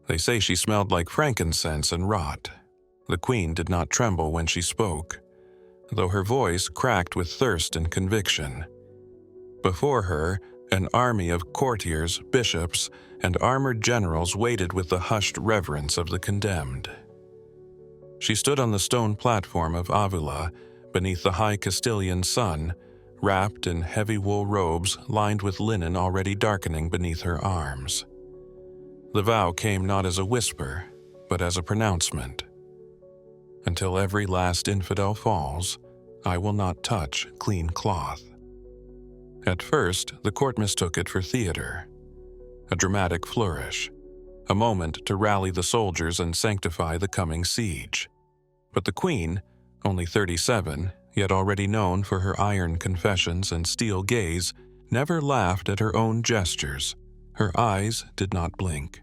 They say she smelled like frankincense and rot. The queen did not tremble when she spoke, though her voice cracked with thirst and conviction. Before her, an army of courtiers, bishops, and armored generals waited with the hushed reverence of the condemned. She stood on the stone platform of Avila, beneath the high Castilian sun, wrapped in heavy wool robes lined with linen already darkening beneath her arms. The vow came not as a whisper, but as a pronouncement. Until every last infidel falls, I will not touch clean cloth. At first, the court mistook it for theater, a dramatic flourish, a moment to rally the soldiers and sanctify the coming siege. But the queen, only 37, yet already known for her iron confessions and steel gaze, never laughed at her own gestures. Her eyes did not blink.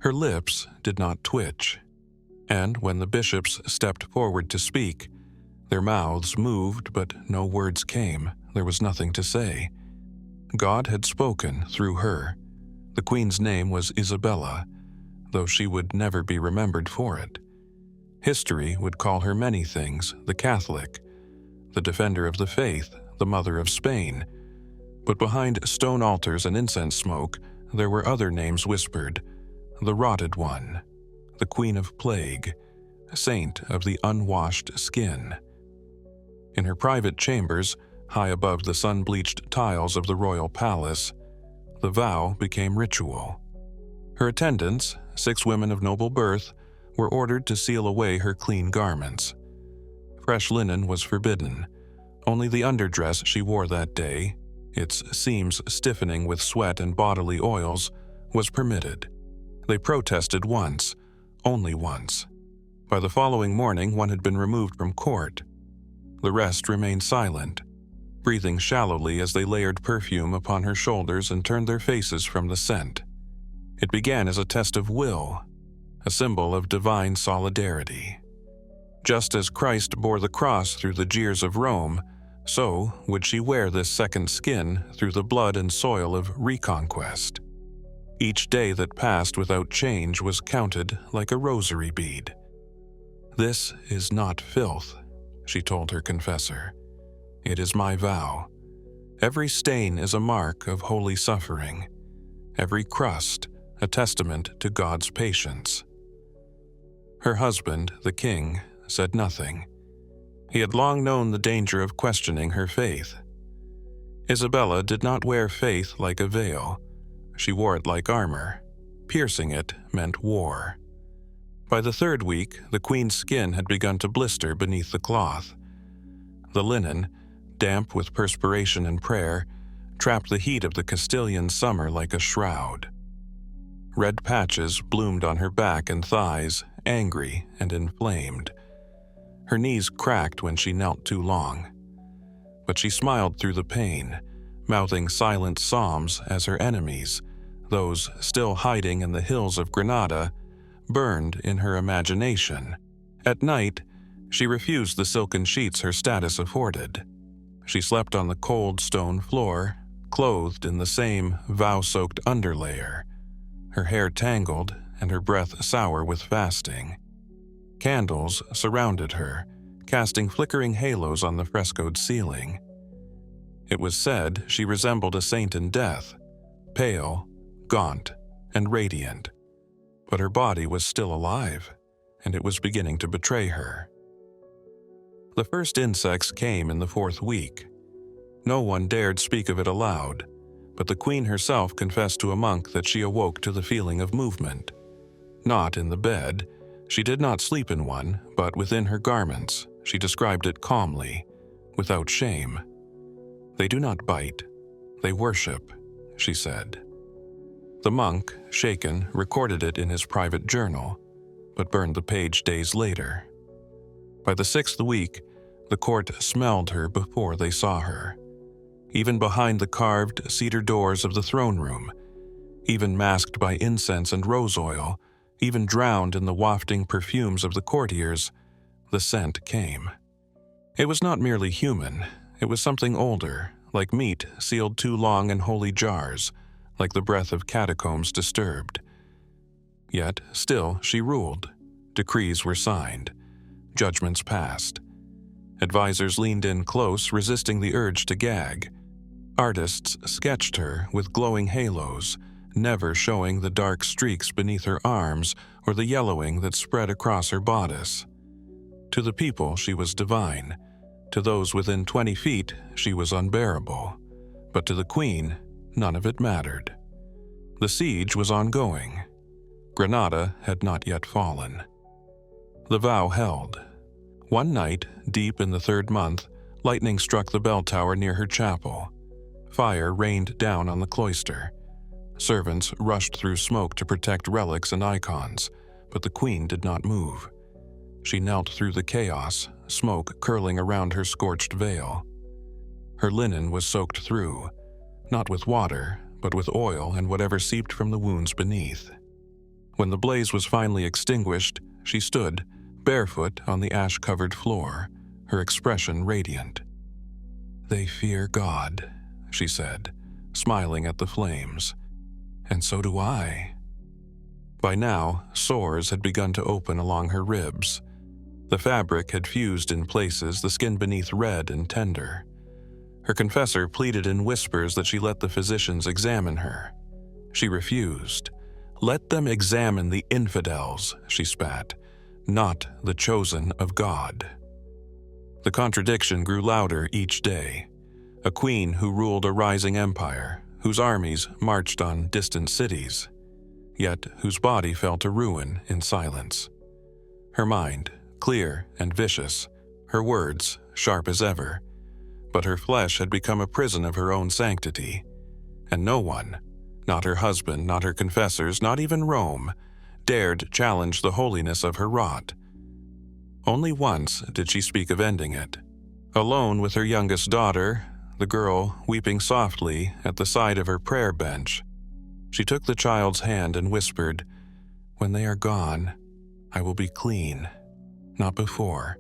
Her lips did not twitch. And when the bishops stepped forward to speak, their mouths moved, but no words came. There was nothing to say. God had spoken through her. The queen's name was Isabella, though she would never be remembered for it. History would call her many things: the Catholic, the defender of the faith, the mother of Spain. But behind stone altars and incense smoke, there were other names whispered: the rotted one, the queen of plague, saint of the unwashed skin. In her private chambers, high above the sun-bleached tiles of the royal palace, the vow became ritual. Her attendants, 6 women of noble birth, were ordered to seal away her clean garments. Fresh linen was forbidden. Only the underdress she wore that day, its seams stiffening with sweat and bodily oils, was permitted. They protested once, only once. By the following morning, one had been removed from court. The rest remained silent, breathing shallowly as they layered perfume upon her shoulders and turned their faces from the scent. It began as a test of will, a symbol of divine solidarity. Just as Christ bore the cross through the jeers of Rome, so would she wear this second skin through the blood and soil of reconquest. Each day that passed without change was counted like a rosary bead. "This is not filth," she told her confessor. "It is my vow. Every stain is a mark of holy suffering, every crust a testament to God's patience." Her husband, the king, said nothing. He had long known the danger of questioning her faith. Isabella did not wear faith like a veil. She wore it like armor. Piercing it meant war. By the 3rd week, the queen's skin had begun to blister beneath the cloth. The linen, damp with perspiration and prayer, trapped the heat of the Castilian summer like a shroud. Red patches bloomed on her back and thighs, angry and inflamed. Her knees cracked when she knelt too long. But she smiled through the pain, mouthing silent psalms as her enemies, those still hiding in the hills of Granada, burned in her imagination. At night, she refused the silken sheets her status afforded. She slept on the cold stone floor, clothed in the same vow-soaked underlayer, her hair tangled and her breath sour with fasting. Candles surrounded her, casting flickering halos on the frescoed ceiling. It was said she resembled a saint in death, pale, gaunt, and radiant. But her body was still alive, and it was beginning to betray her. The first insects came in the 4th week. No one dared speak of it aloud, but the queen herself confessed to a monk that she awoke to the feeling of movement. Not in the bed. She did not sleep in one, but within her garments. She described it calmly, without shame. "They do not bite. They worship," she said. The monk, shaken, recorded it in his private journal, but burned the page days later. By the 6th week, the court smelled her before they saw her. Even behind the carved cedar doors of the throne room, even masked by incense and rose oil, even drowned in the wafting perfumes of the courtiers, the scent came. It was not merely human, it was something older, like meat sealed too long in holy jars, like the breath of catacombs disturbed. Yet still she ruled. Decrees were signed. Judgments passed. Advisors leaned in close, resisting the urge to gag. Artists sketched her with glowing halos, never showing the dark streaks beneath her arms or the yellowing that spread across her bodice. To the people, she was divine. To those within 20 feet, she was unbearable. But to the queen, none of it mattered. The siege was ongoing. Granada had not yet fallen. The vow held. One night, deep in the 3rd month, lightning struck the bell tower near her chapel. Fire rained down on the cloister. Servants rushed through smoke to protect relics and icons, but the queen did not move. She knelt through the chaos, smoke curling around her scorched veil. Her linen was soaked through, not with water, but with oil and whatever seeped from the wounds beneath. When the blaze was finally extinguished, she stood, barefoot on the ash-covered floor, her expression radiant. "They fear God," she said, smiling at the flames. "And so do I." By now, sores had begun to open along her ribs. The fabric had fused in places, the skin beneath red and tender. Her confessor pleaded in whispers that she let the physicians examine her. She refused. "Let them examine the infidels," she spat, "not the chosen of God." The contradiction grew louder each day. A queen who ruled a rising empire, whose armies marched on distant cities, yet whose body fell to ruin in silence. Her mind, clear and vicious, her words sharp as ever, but her flesh had become a prison of her own sanctity, and no one, not her husband, not her confessors, not even Rome, dared challenge the holiness of her rot. Only once did she speak of ending it. Alone with her youngest daughter, the girl weeping softly at the side of her prayer bench, she took the child's hand and whispered, "When they are gone, I will be clean. Not before.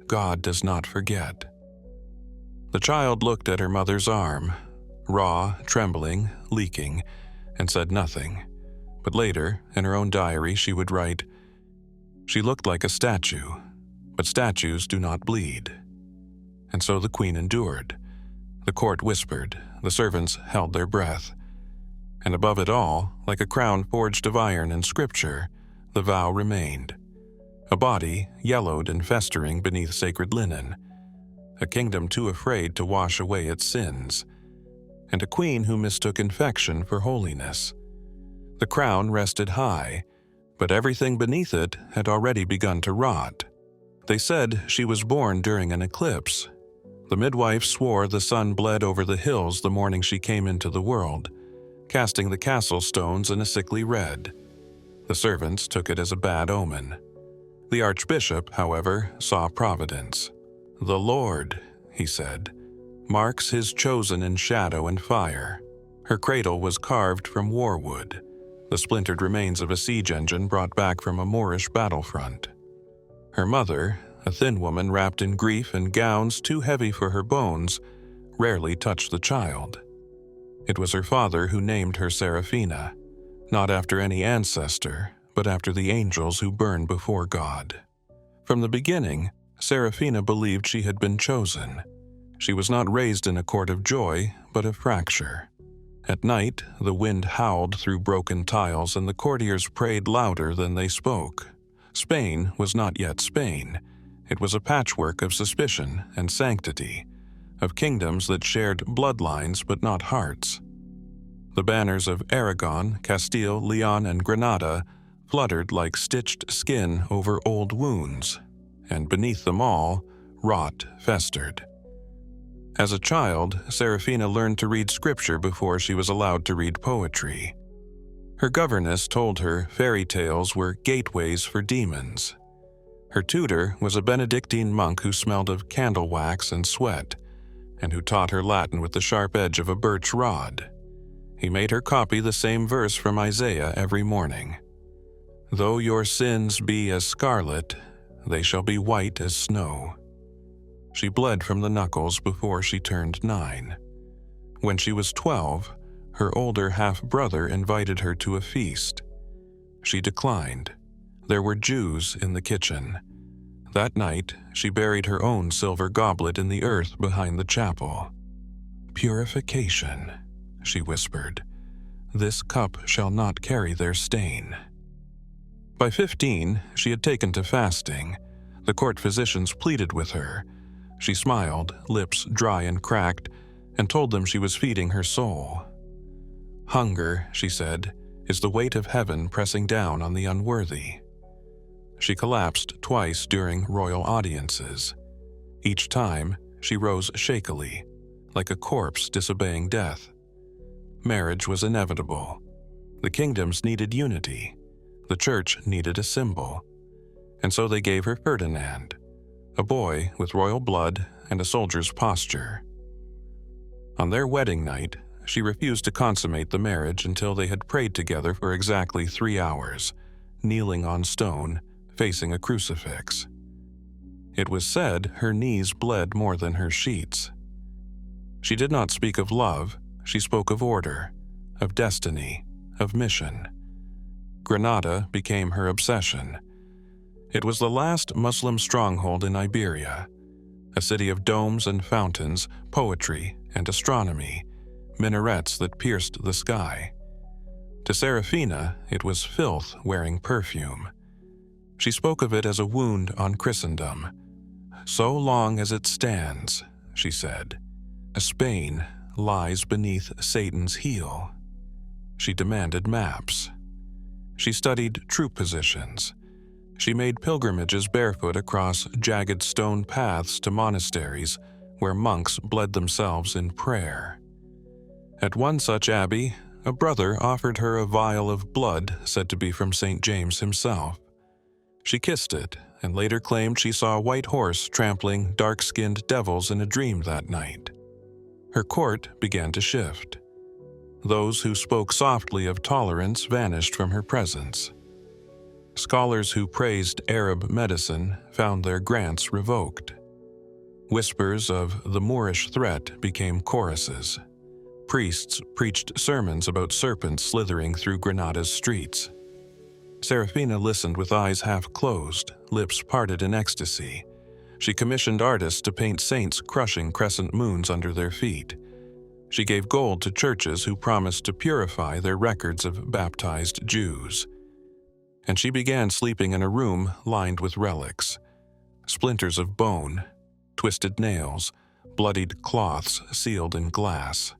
God does not forget." The child looked at her mother's arm, raw, trembling, leaking, and said nothing. But later, in her own diary, she would write, "She looked like a statue, but statues do not bleed." And so the queen endured. The court whispered, the servants held their breath. And above it all, like a crown forged of iron in scripture, the vow remained. A body, yellowed and festering beneath sacred linen. A kingdom too afraid to wash away its sins. And a queen who mistook infection for holiness. The crown rested high, but everything beneath it had already begun to rot. They said she was born during an eclipse. The midwife swore the sun bled over the hills the morning she came into the world, casting the castle stones in a sickly red. The servants took it as a bad omen. The archbishop, however, saw providence. "The Lord," he said, "marks his chosen in shadow and fire." Her cradle was carved from war wood, the splintered remains of a siege engine brought back from a Moorish battlefront. Her mother, a thin woman wrapped in grief and gowns too heavy for her bones, rarely touched the child. It was her father who named her Seraphina, not after any ancestor, but after the angels who burn before God. From the beginning, Seraphina believed she had been chosen. She was not raised in a court of joy, but of fracture. At night, the wind howled through broken tiles and the courtiers prayed louder than they spoke. Spain was not yet Spain. It was a patchwork of suspicion and sanctity, of kingdoms that shared bloodlines but not hearts. The banners of Aragon, Castile, Leon, and Granada fluttered like stitched skin over old wounds, and beneath them all, rot festered. As a child, Seraphina learned to read scripture before she was allowed to read poetry. Her governess told her fairy tales were gateways for demons. Her tutor was a Benedictine monk who smelled of candle wax and sweat, and who taught her Latin with the sharp edge of a birch rod. He made her copy the same verse from Isaiah every morning. "Though your sins be as scarlet, they shall be white as snow." She bled from the knuckles before she turned 9. When she was 12, her older half-brother invited her to a feast. She declined. There were Jews in the kitchen. That night, she buried her own silver goblet in the earth behind the chapel. "Purification," she whispered. "This cup shall not carry their stain." By 15, she had taken to fasting. The court physicians pleaded with her. She smiled, lips dry and cracked, and told them she was feeding her soul. "Hunger," she said, "is the weight of heaven pressing down on the unworthy." She collapsed twice during royal audiences. Each time, she rose shakily, like a corpse disobeying death. Marriage was inevitable. The kingdoms needed unity. The church needed a symbol. And so they gave her Ferdinand, a boy with royal blood and a soldier's posture. On their wedding night, she refused to consummate the marriage until they had prayed together for exactly 3 hours, kneeling on stone, facing a crucifix. It was said her knees bled more than her sheets. She did not speak of love, she spoke of order, of destiny, of mission. Granada became her obsession. It was the last Muslim stronghold in Iberia, a city of domes and fountains, poetry and astronomy, minarets that pierced the sky. To Serafina, it was filth wearing perfume. She spoke of it as a wound on Christendom. "So long as it stands," she said, "Spain lies beneath Satan's heel." She demanded maps. She studied troop positions. She made pilgrimages barefoot across jagged stone paths to monasteries where monks bled themselves in prayer. At one such abbey, a brother offered her a vial of blood said to be from St. James himself. She kissed it and later claimed she saw a white horse trampling dark-skinned devils in a dream that night. Her court began to shift. Those who spoke softly of tolerance vanished from her presence. Scholars who praised Arab medicine found their grants revoked. Whispers of the Moorish threat became choruses. Priests preached sermons about serpents slithering through Granada's streets. Serafina listened with eyes half closed, lips parted in ecstasy. She commissioned artists to paint saints crushing crescent moons under their feet. She gave gold to churches who promised to purify their records of baptized Jews. And she began sleeping in a room lined with relics, splinters of bone, twisted nails, bloodied cloths sealed in glass.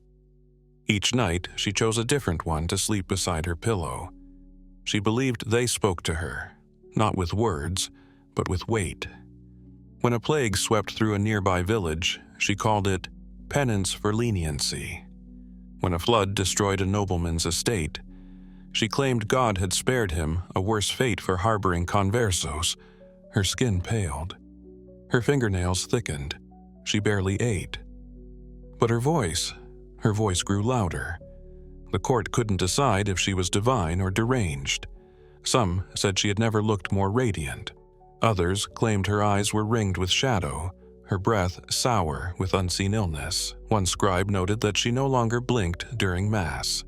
Each night, she chose a different one to sleep beside her pillow. She believed they spoke to her, not with words, but with weight. When a plague swept through a nearby village, she called it penance for leniency. When a flood destroyed a nobleman's estate, she claimed God had spared him a worse fate for harboring conversos. Her skin paled. Her fingernails thickened. She barely ate. But her voice grew louder. The court couldn't decide if she was divine or deranged. Some said she had never looked more radiant. Others claimed her eyes were ringed with shadow, her breath sour with unseen illness. One scribe noted that she no longer blinked during Mass.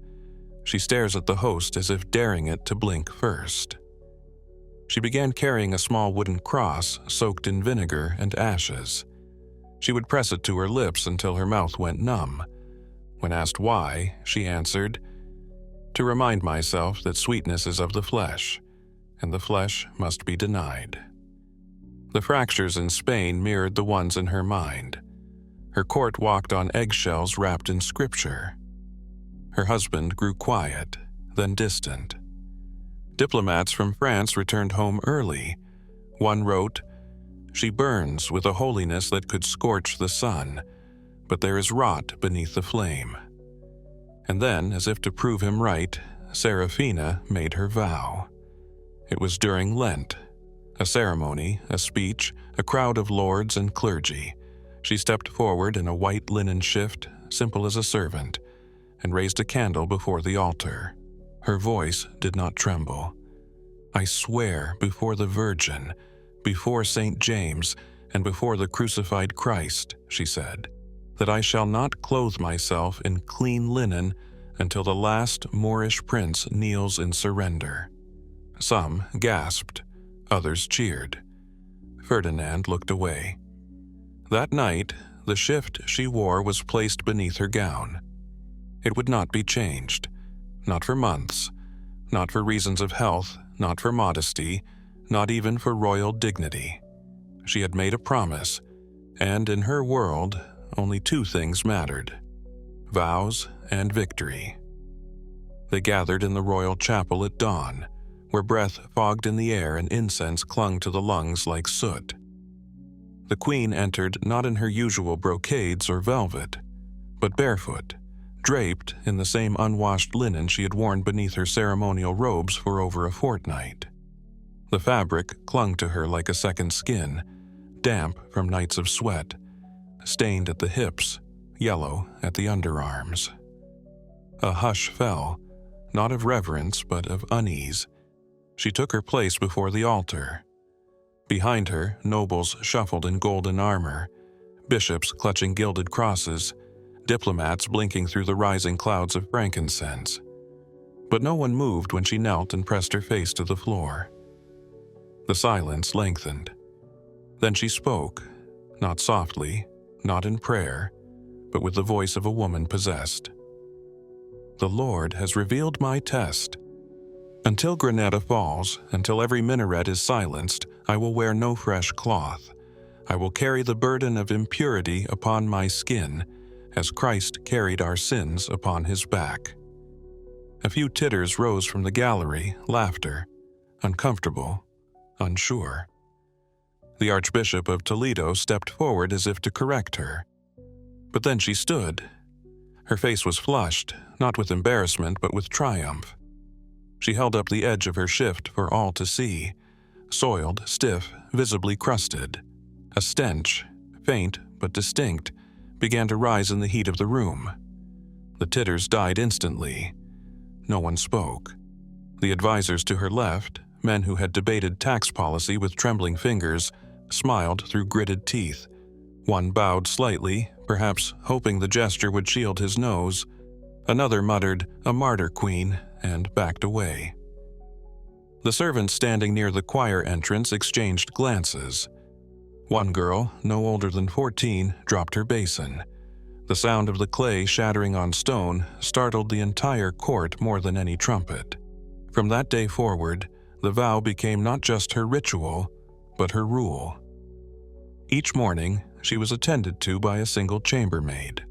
She stares at the host as if daring it to blink first. She began carrying a small wooden cross soaked in vinegar and ashes. She would press it to her lips until her mouth went numb. When asked why, she answered, "To remind myself that sweetness is of the flesh, and the flesh must be denied." The fractures in Spain mirrored the ones in her mind. Her court walked on eggshells wrapped in scripture. Her husband grew quiet, then distant. Diplomats from France returned home early. One wrote, "She burns with a holiness that could scorch the sun, but there is rot beneath the flame." And then, as if to prove him right, Serafina made her vow. It was during Lent. A ceremony, a speech, a crowd of lords and clergy. She stepped forward in a white linen shift, simple as a servant, and raised a candle before the altar. Her voice did not tremble. "I swear before the Virgin, before St. James, and before the crucified Christ," she said, "that I shall not clothe myself in clean linen until the last Moorish prince kneels in surrender." Some gasped, others cheered. Ferdinand looked away. That night, the shift she wore was placed beneath her gown. It would not be changed, not for months, not for reasons of health, not for modesty, not even for royal dignity. She had made a promise, and in her world, only two things mattered: vows and victory. They gathered in the royal chapel at dawn, where breath fogged in the air and incense clung to the lungs like soot. The queen entered not in her usual brocades or velvet, but barefoot, draped in the same unwashed linen she had worn beneath her ceremonial robes for over a fortnight. The fabric clung to her like a second skin, damp from nights of sweat, stained at the hips, yellow at the underarms. A hush fell, not of reverence but of unease. She took her place before the altar. Behind her, nobles shuffled in golden armor, bishops clutching gilded crosses, diplomats blinking through the rising clouds of frankincense. But no one moved when she knelt and pressed her face to the floor. The silence lengthened. Then she spoke, not softly, not in prayer, but with the voice of a woman possessed. "The Lord has revealed my test. Until Granada falls, until every minaret is silenced, I will wear no fresh cloth. I will carry the burden of impurity upon my skin, as Christ carried our sins upon his back." A few titters rose from the gallery, laughter, uncomfortable, unsure. The Archbishop of Toledo stepped forward as if to correct her. But then she stood. Her face was flushed, not with embarrassment but with triumph. She held up the edge of her shift for all to see, soiled, stiff, visibly crusted. A stench, faint but distinct, began to rise in the heat of the room. The titters died instantly. No one spoke. The advisors to her left, men who had debated tax policy with trembling fingers, smiled through gritted teeth. One bowed slightly, perhaps hoping the gesture would shield his nose. Another muttered, "A martyr queen," and backed away. The servants standing near the choir entrance exchanged glances. One girl, no older than 14, dropped her basin. The sound of the clay shattering on stone startled the entire court more than any trumpet. From that day forward, the vow became not just her ritual, but her rule. Each morning, she was attended to by a single chambermaid.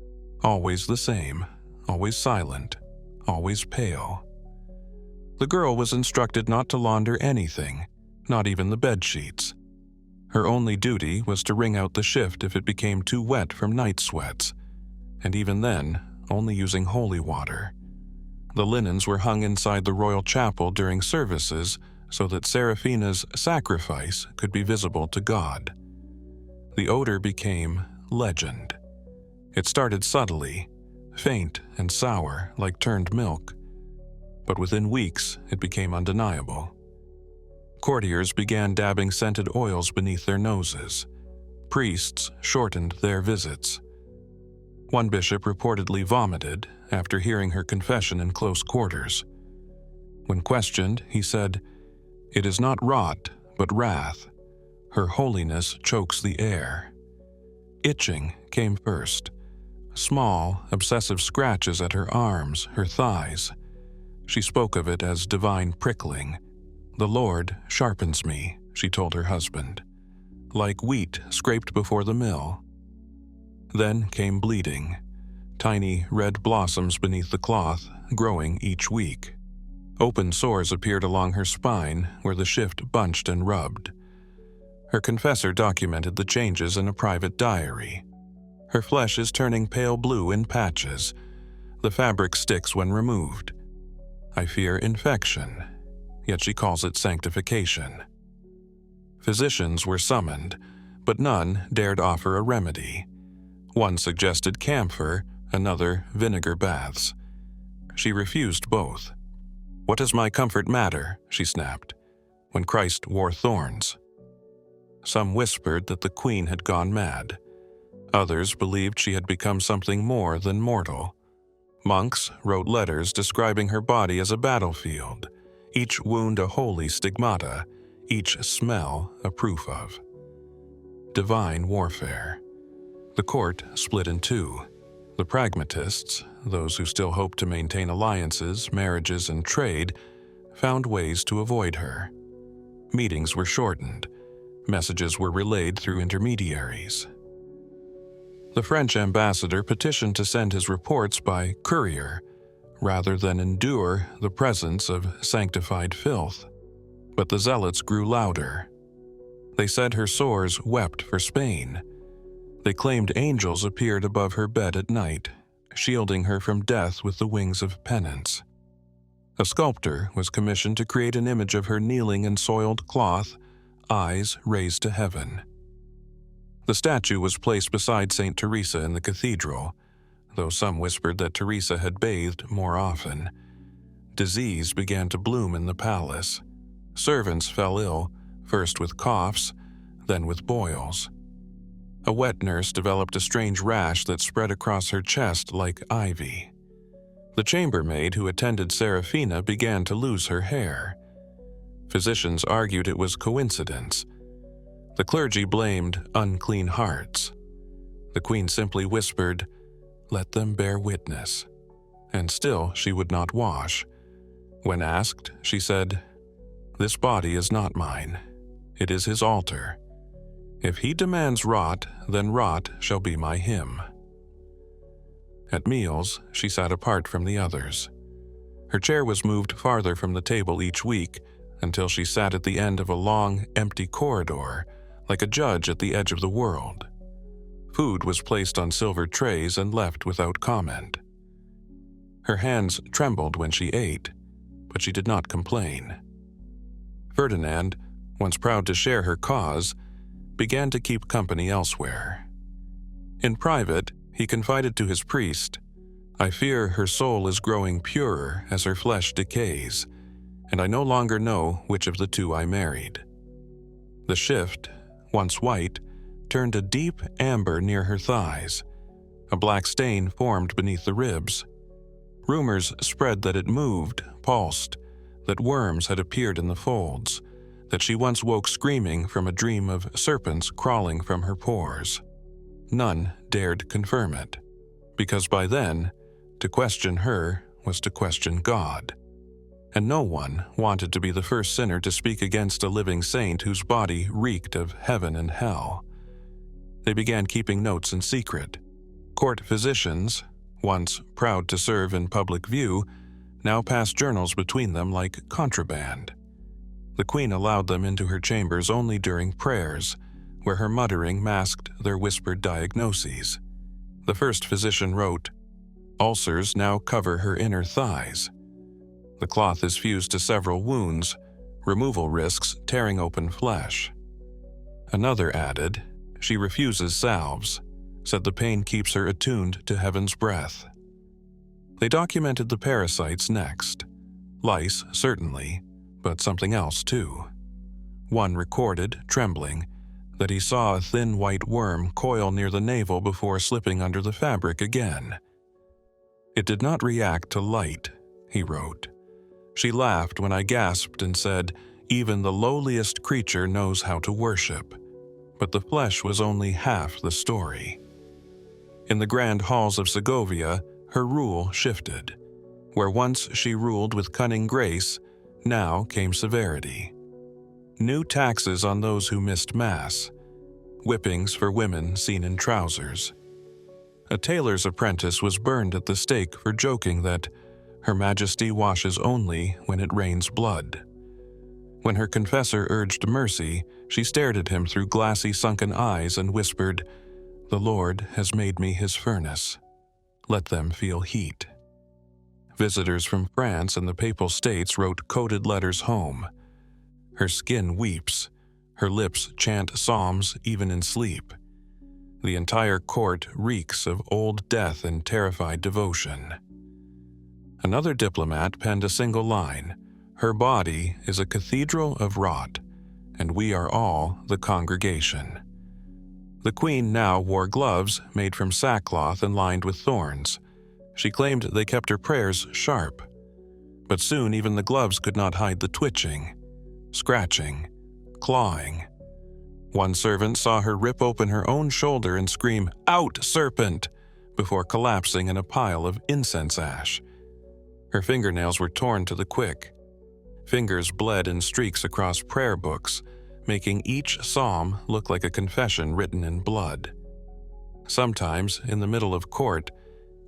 Always the same, always silent, always pale. The girl was instructed not to launder anything, not even the bedsheets. Her only duty was to wring out the shift if it became too wet from night sweats, and even then, only using holy water. The linens were hung inside the royal chapel during services so that Seraphina's sacrifice could be visible to God. The odor became legend. It started subtly, faint and sour like turned milk, but within weeks it became undeniable. Courtiers began dabbing scented oils beneath their noses. Priests shortened their visits. One bishop reportedly vomited after hearing her confession in close quarters. When questioned, he said, "It is not rot, but wrath. Her holiness chokes the air." Itching came first. Small, obsessive scratches at her arms, her thighs. She spoke of it as divine prickling. "The Lord sharpens me," she told her husband, "like wheat scraped before the mill." Then came bleeding, tiny red blossoms beneath the cloth, growing each week. Open sores appeared along her spine where the shift bunched and rubbed. Her confessor documented the changes in a private diary. Her flesh is turning pale blue in patches. The fabric sticks when removed. I fear infection, yet she calls it sanctification. Physicians were summoned, but none dared offer a remedy. One suggested camphor, another vinegar baths. She refused both. "What does my comfort matter," she snapped, "when Christ wore thorns?" Some whispered that the queen had gone mad. Others believed she had become something more than mortal. Monks wrote letters describing her body as a battlefield, each wound a holy stigmata, each smell a proof of divine warfare. The court split in two. The pragmatists, those who still hoped to maintain alliances, marriages, and trade, found ways to avoid her. Meetings were shortened. Messages were relayed through intermediaries. The French ambassador petitioned to send his reports by courier, rather than endure the presence of sanctified filth. But the zealots grew louder. They said her sores wept for Spain. They claimed angels appeared above her bed at night, shielding her from death with the wings of penance. A sculptor was commissioned to create an image of her kneeling in soiled cloth, eyes raised to heaven. The statue was placed beside St. Teresa in the cathedral, though some whispered that Teresa had bathed more often. Disease began to bloom in the palace. Servants fell ill, first with coughs, then with boils. A wet nurse developed a strange rash that spread across her chest like ivy. The chambermaid who attended Serafina began to lose her hair. Physicians argued it was coincidence. The clergy blamed unclean hearts. The queen simply whispered, "Let them bear witness." And still she would not wash. When asked, she said, "This body is not mine. It is his altar. If he demands rot, then rot shall be my hymn." At meals, she sat apart from the others. Her chair was moved farther from the table each week until she sat at the end of a long, empty corridor, like a judge at the edge of the world. Food was placed on silver trays and left without comment. Her hands trembled when she ate, but she did not complain. Ferdinand, once proud to share her cause, began to keep company elsewhere. In private, he confided to his priest, "I fear her soul is growing purer as her flesh decays, and I no longer know which of the two I married." The shift, once white, turned a deep amber near her thighs. A black stain formed beneath the ribs. Rumors spread that it moved, pulsed, that worms had appeared in the folds, that she once woke screaming from a dream of serpents crawling from her pores. None dared confirm it, because by then, to question her was to question God. And no one wanted to be the first sinner to speak against a living saint whose body reeked of heaven and hell. They began keeping notes in secret. Court physicians, once proud to serve in public view, now passed journals between them like contraband. The queen allowed them into her chambers only during prayers, where her muttering masked their whispered diagnoses. The first physician wrote, "Ulcers now cover her inner thighs. The cloth is fused to several wounds. Removal risks tearing open flesh." Another added, "She refuses salves, said the pain keeps her attuned to heaven's breath." They documented the parasites next. Lice, certainly, but something else too. One recorded, trembling, that he saw a thin white worm coil near the navel before slipping under the fabric again. "It did not react to light," he wrote. "She laughed when I gasped and said, 'Even the lowliest creature knows how to worship.' But the flesh was only half the story." In the grand halls of Segovia, her rule shifted. Where once she ruled with cunning grace, now came severity. New taxes on those who missed Mass, whippings for women seen in trousers. A tailor's apprentice was burned at the stake for joking that Her Majesty washes only when it rains blood. When her confessor urged mercy, she stared at him through glassy sunken eyes and whispered, "The Lord has made me his furnace. Let them feel heat." Visitors from France and the Papal States wrote coded letters home. Her skin weeps, her lips chant psalms even in sleep. The entire court reeks of old death and terrified devotion. Another diplomat penned a single line, "Her body is a cathedral of rot, and we are all the congregation." The queen now wore gloves made from sackcloth and lined with thorns. She claimed they kept her prayers sharp. But soon even the gloves could not hide the twitching, scratching, clawing. One servant saw her rip open her own shoulder and scream, "Out, serpent!" before collapsing in a pile of incense ash. Her fingernails were torn to the quick. Fingers bled in streaks across prayer books, making each psalm look like a confession written in blood. Sometimes, in the middle of court,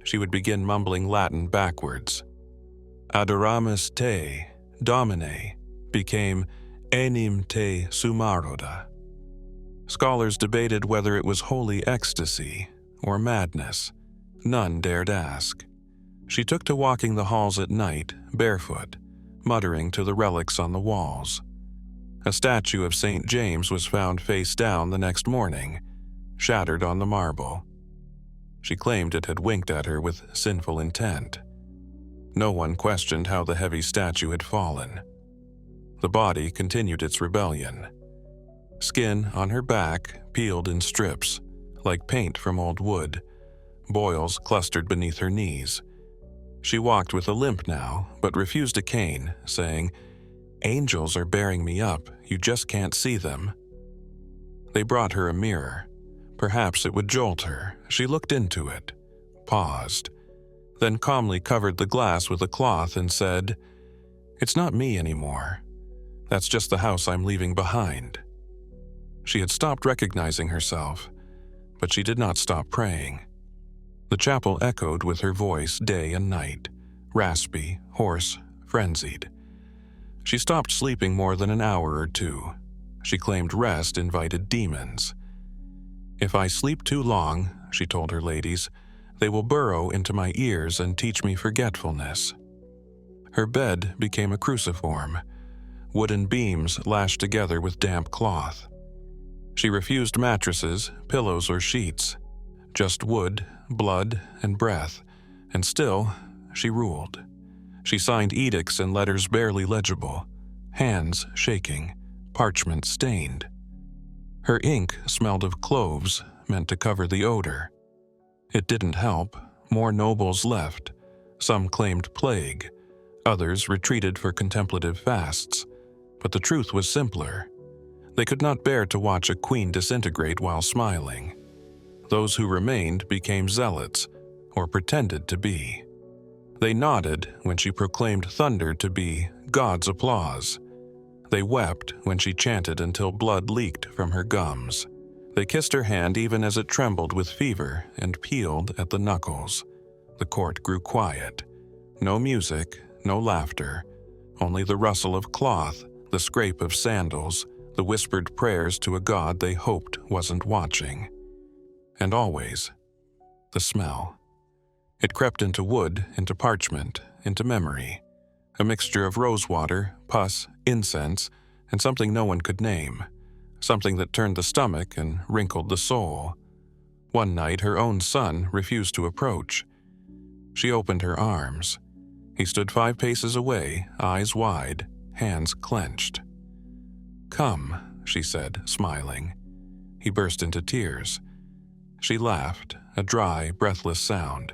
she would begin mumbling Latin backwards. Adoramus te, Domine, became enim te sumaroda. Scholars debated whether it was holy ecstasy or madness. None dared ask. She took to walking the halls at night, barefoot, muttering to the relics on the walls. A statue of St. James was found face down the next morning, shattered on the marble. She claimed it had winked at her with sinful intent. No one questioned how the heavy statue had fallen. The body continued its rebellion. Skin on her back peeled in strips, like paint from old wood. Boils clustered beneath her knees. She walked with a limp now, but refused a cane, saying, "Angels are bearing me up, you just can't see them." They brought her a mirror. Perhaps it would jolt her. She looked into it, paused, then calmly covered the glass with a cloth and said, "It's not me anymore. That's just the house I'm leaving behind." She had stopped recognizing herself, but she did not stop praying. The chapel echoed with her voice day and night, raspy, hoarse, frenzied. She stopped sleeping more than an hour or two. She claimed rest invited demons. "If I sleep too long," she told her ladies, "they will burrow into my ears and teach me forgetfulness." Her bed became a cruciform, wooden beams lashed together with damp cloth. She refused mattresses, pillows, or sheets, just wood, blood, and breath, and still she ruled. She signed edicts in letters barely legible, hands shaking, parchment stained. Her ink smelled of cloves, meant to cover the odor. It didn't help. More nobles left. Some claimed plague. Others retreated for contemplative fasts. But the truth was simpler. They could not bear to watch a queen disintegrate while smiling. Those who remained became zealots, or pretended to be. They nodded when she proclaimed thunder to be God's applause. They wept when she chanted until blood leaked from her gums. They kissed her hand even as it trembled with fever and peeled at the knuckles. The court grew quiet. No music, no laughter, only the rustle of cloth, the scrape of sandals, the whispered prayers to a God they hoped wasn't watching. And always, the smell. It crept into wood, into parchment, into memory. A mixture of rosewater, pus, incense, and something no one could name. Something that turned the stomach and wrinkled the soul. One night, her own son refused to approach. She opened her arms. He stood 5 paces away, eyes wide, hands clenched. "Come," she said, smiling. He burst into tears. She laughed, a dry, breathless sound.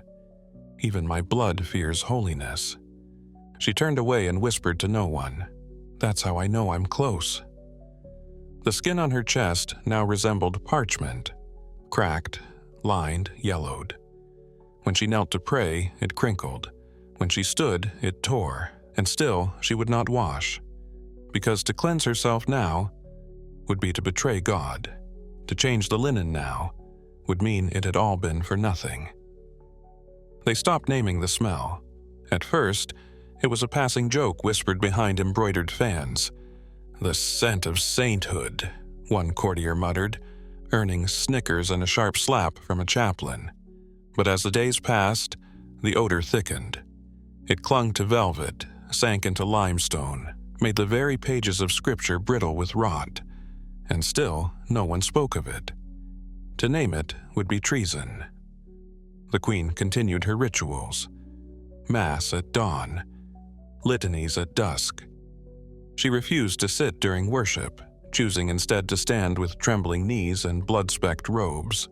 "Even my blood fears holiness." She turned away and whispered to no one. "That's how I know I'm close." The skin on her chest now resembled parchment, cracked, lined, yellowed. When she knelt to pray, it crinkled. When she stood, it tore, and still she would not wash. Because to cleanse herself now would be to betray God. To change the linen now would mean it had all been for nothing. They stopped naming the smell. At first, it was a passing joke whispered behind embroidered fans. "The scent of sainthood," one courtier muttered, earning snickers and a sharp slap from a chaplain. But as the days passed, the odor thickened. It clung to velvet, sank into limestone, made the very pages of scripture brittle with rot. And still, no one spoke of it. To name it would be treason. The queen continued her rituals. Mass at dawn, litanies at dusk. She refused to sit during worship, choosing instead to stand with trembling knees and blood-specked robes.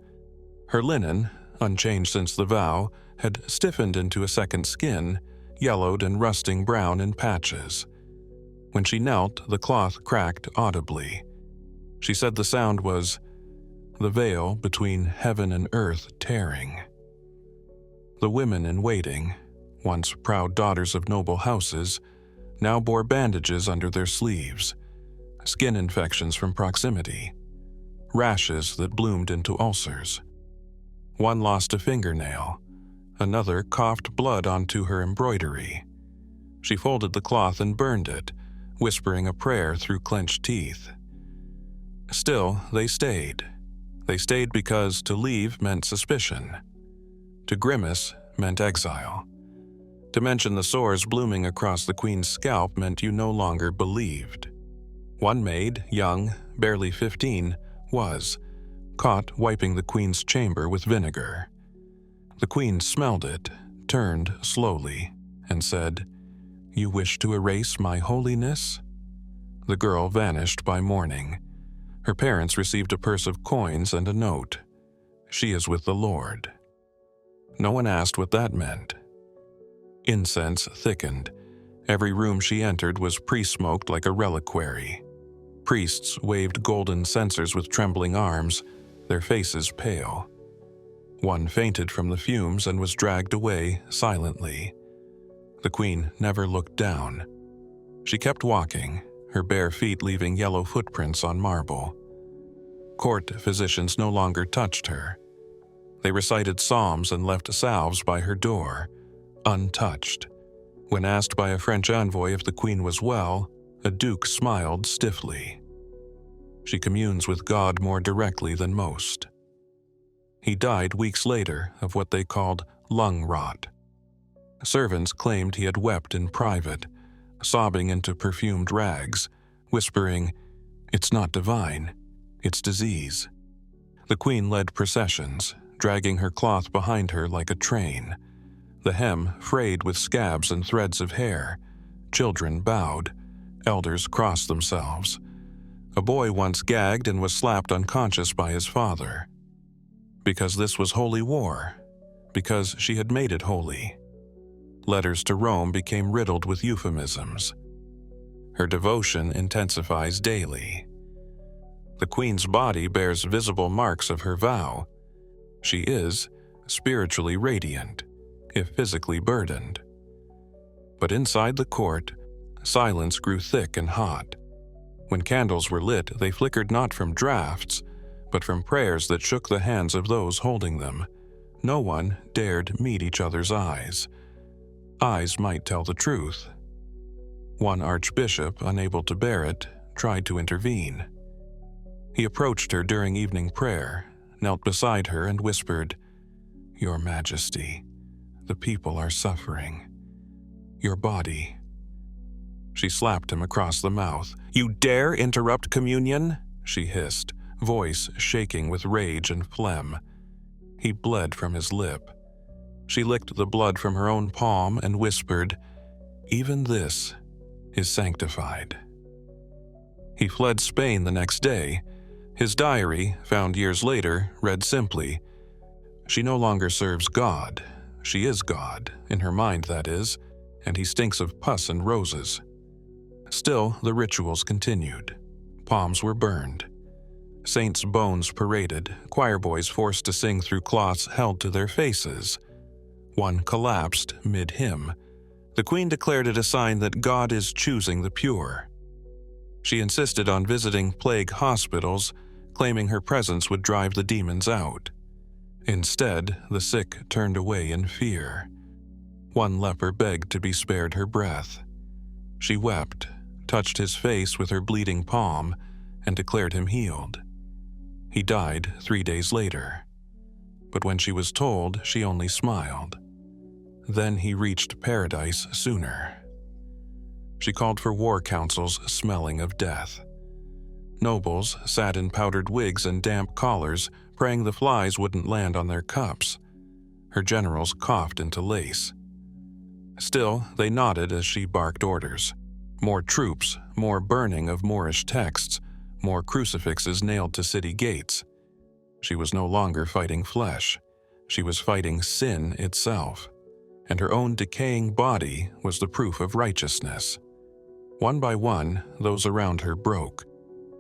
Her linen, unchanged since the vow, had stiffened into a second skin, yellowed and rusting brown in patches. When she knelt, the cloth cracked audibly. She said the sound was the veil between heaven and earth tearing. The women in waiting, once proud daughters of noble houses, now bore bandages under their sleeves, skin infections from proximity, rashes that bloomed into ulcers. One lost a fingernail, another coughed blood onto her embroidery. She folded the cloth and burned it, whispering a prayer through clenched teeth. Still, they stayed. They stayed because to leave meant suspicion. To grimace meant exile. To mention the sores blooming across the queen's scalp meant you no longer believed. One maid, young, barely 15, was caught wiping the queen's chamber with vinegar. The queen smelled it, turned slowly, and said, "You wish to erase my holiness?" The girl vanished by morning. Her parents received a purse of coins and a note. "She is with the Lord." No one asked what that meant. Incense thickened. Every room she entered was pre-smoked like a reliquary. Priests waved golden censers with trembling arms, their faces pale. One fainted from the fumes and was dragged away silently. The queen never looked down. She kept walking, her bare feet leaving yellow footprints on marble. Court physicians no longer touched her. They recited psalms and left salves by her door, untouched. When asked by a French envoy if the queen was well, a duke smiled stiffly. She communes with God more directly than most. He died weeks later of what they called lung rot. Servants claimed he had wept in private, sobbing into perfumed rags, whispering, "It's not divine, it's disease." The queen led processions, dragging her cloth behind her like a train. The hem frayed with scabs and threads of hair. Children bowed. Elders crossed themselves. A boy once gagged and was slapped unconscious by his father. Because this was holy war. Because she had made it holy. Letters to Rome became riddled with euphemisms. Her devotion intensifies daily. The queen's body bears visible marks of her vow. She is spiritually radiant, if physically burdened. But inside the court, silence grew thick and hot. When candles were lit, they flickered not from drafts, but from prayers that shook the hands of those holding them. No one dared meet each other's eyes. Eyes might tell the truth. One archbishop, unable to bear it, tried to intervene. He approached her during evening prayer, knelt beside her and whispered, "Your Majesty, the people are suffering. Your body." She slapped him across the mouth. "You dare interrupt communion?" she hissed, voice shaking with rage and phlegm. He bled from his lip. She licked the blood from her own palm and whispered, "Even this is sanctified." He fled Spain the next day. His diary, found years later, read simply, "She no longer serves God. She is God, in her mind that is, and he stinks of pus and roses." Still, the rituals continued. Palms were burned. Saints' bones paraded, choir boys forced to sing through cloths held to their faces. One collapsed mid-hymn. The queen declared it a sign that God is choosing the pure. She insisted on visiting plague hospitals, claiming her presence would drive the demons out. Instead, the sick turned away in fear. One leper begged to be spared her breath. She wept, touched his face with her bleeding palm, and declared him healed. He died 3 days later. But when she was told, she only smiled. Then he reached paradise sooner. She called for war councils smelling of death. Nobles sat in powdered wigs and damp collars, praying the flies wouldn't land on their cups. Her generals coughed into lace. Still, they nodded as she barked orders. More troops, more burning of Moorish texts, more crucifixes nailed to city gates. She was no longer fighting flesh. She was fighting sin itself. and her own decaying body was the proof of righteousness. One by one, those around her broke.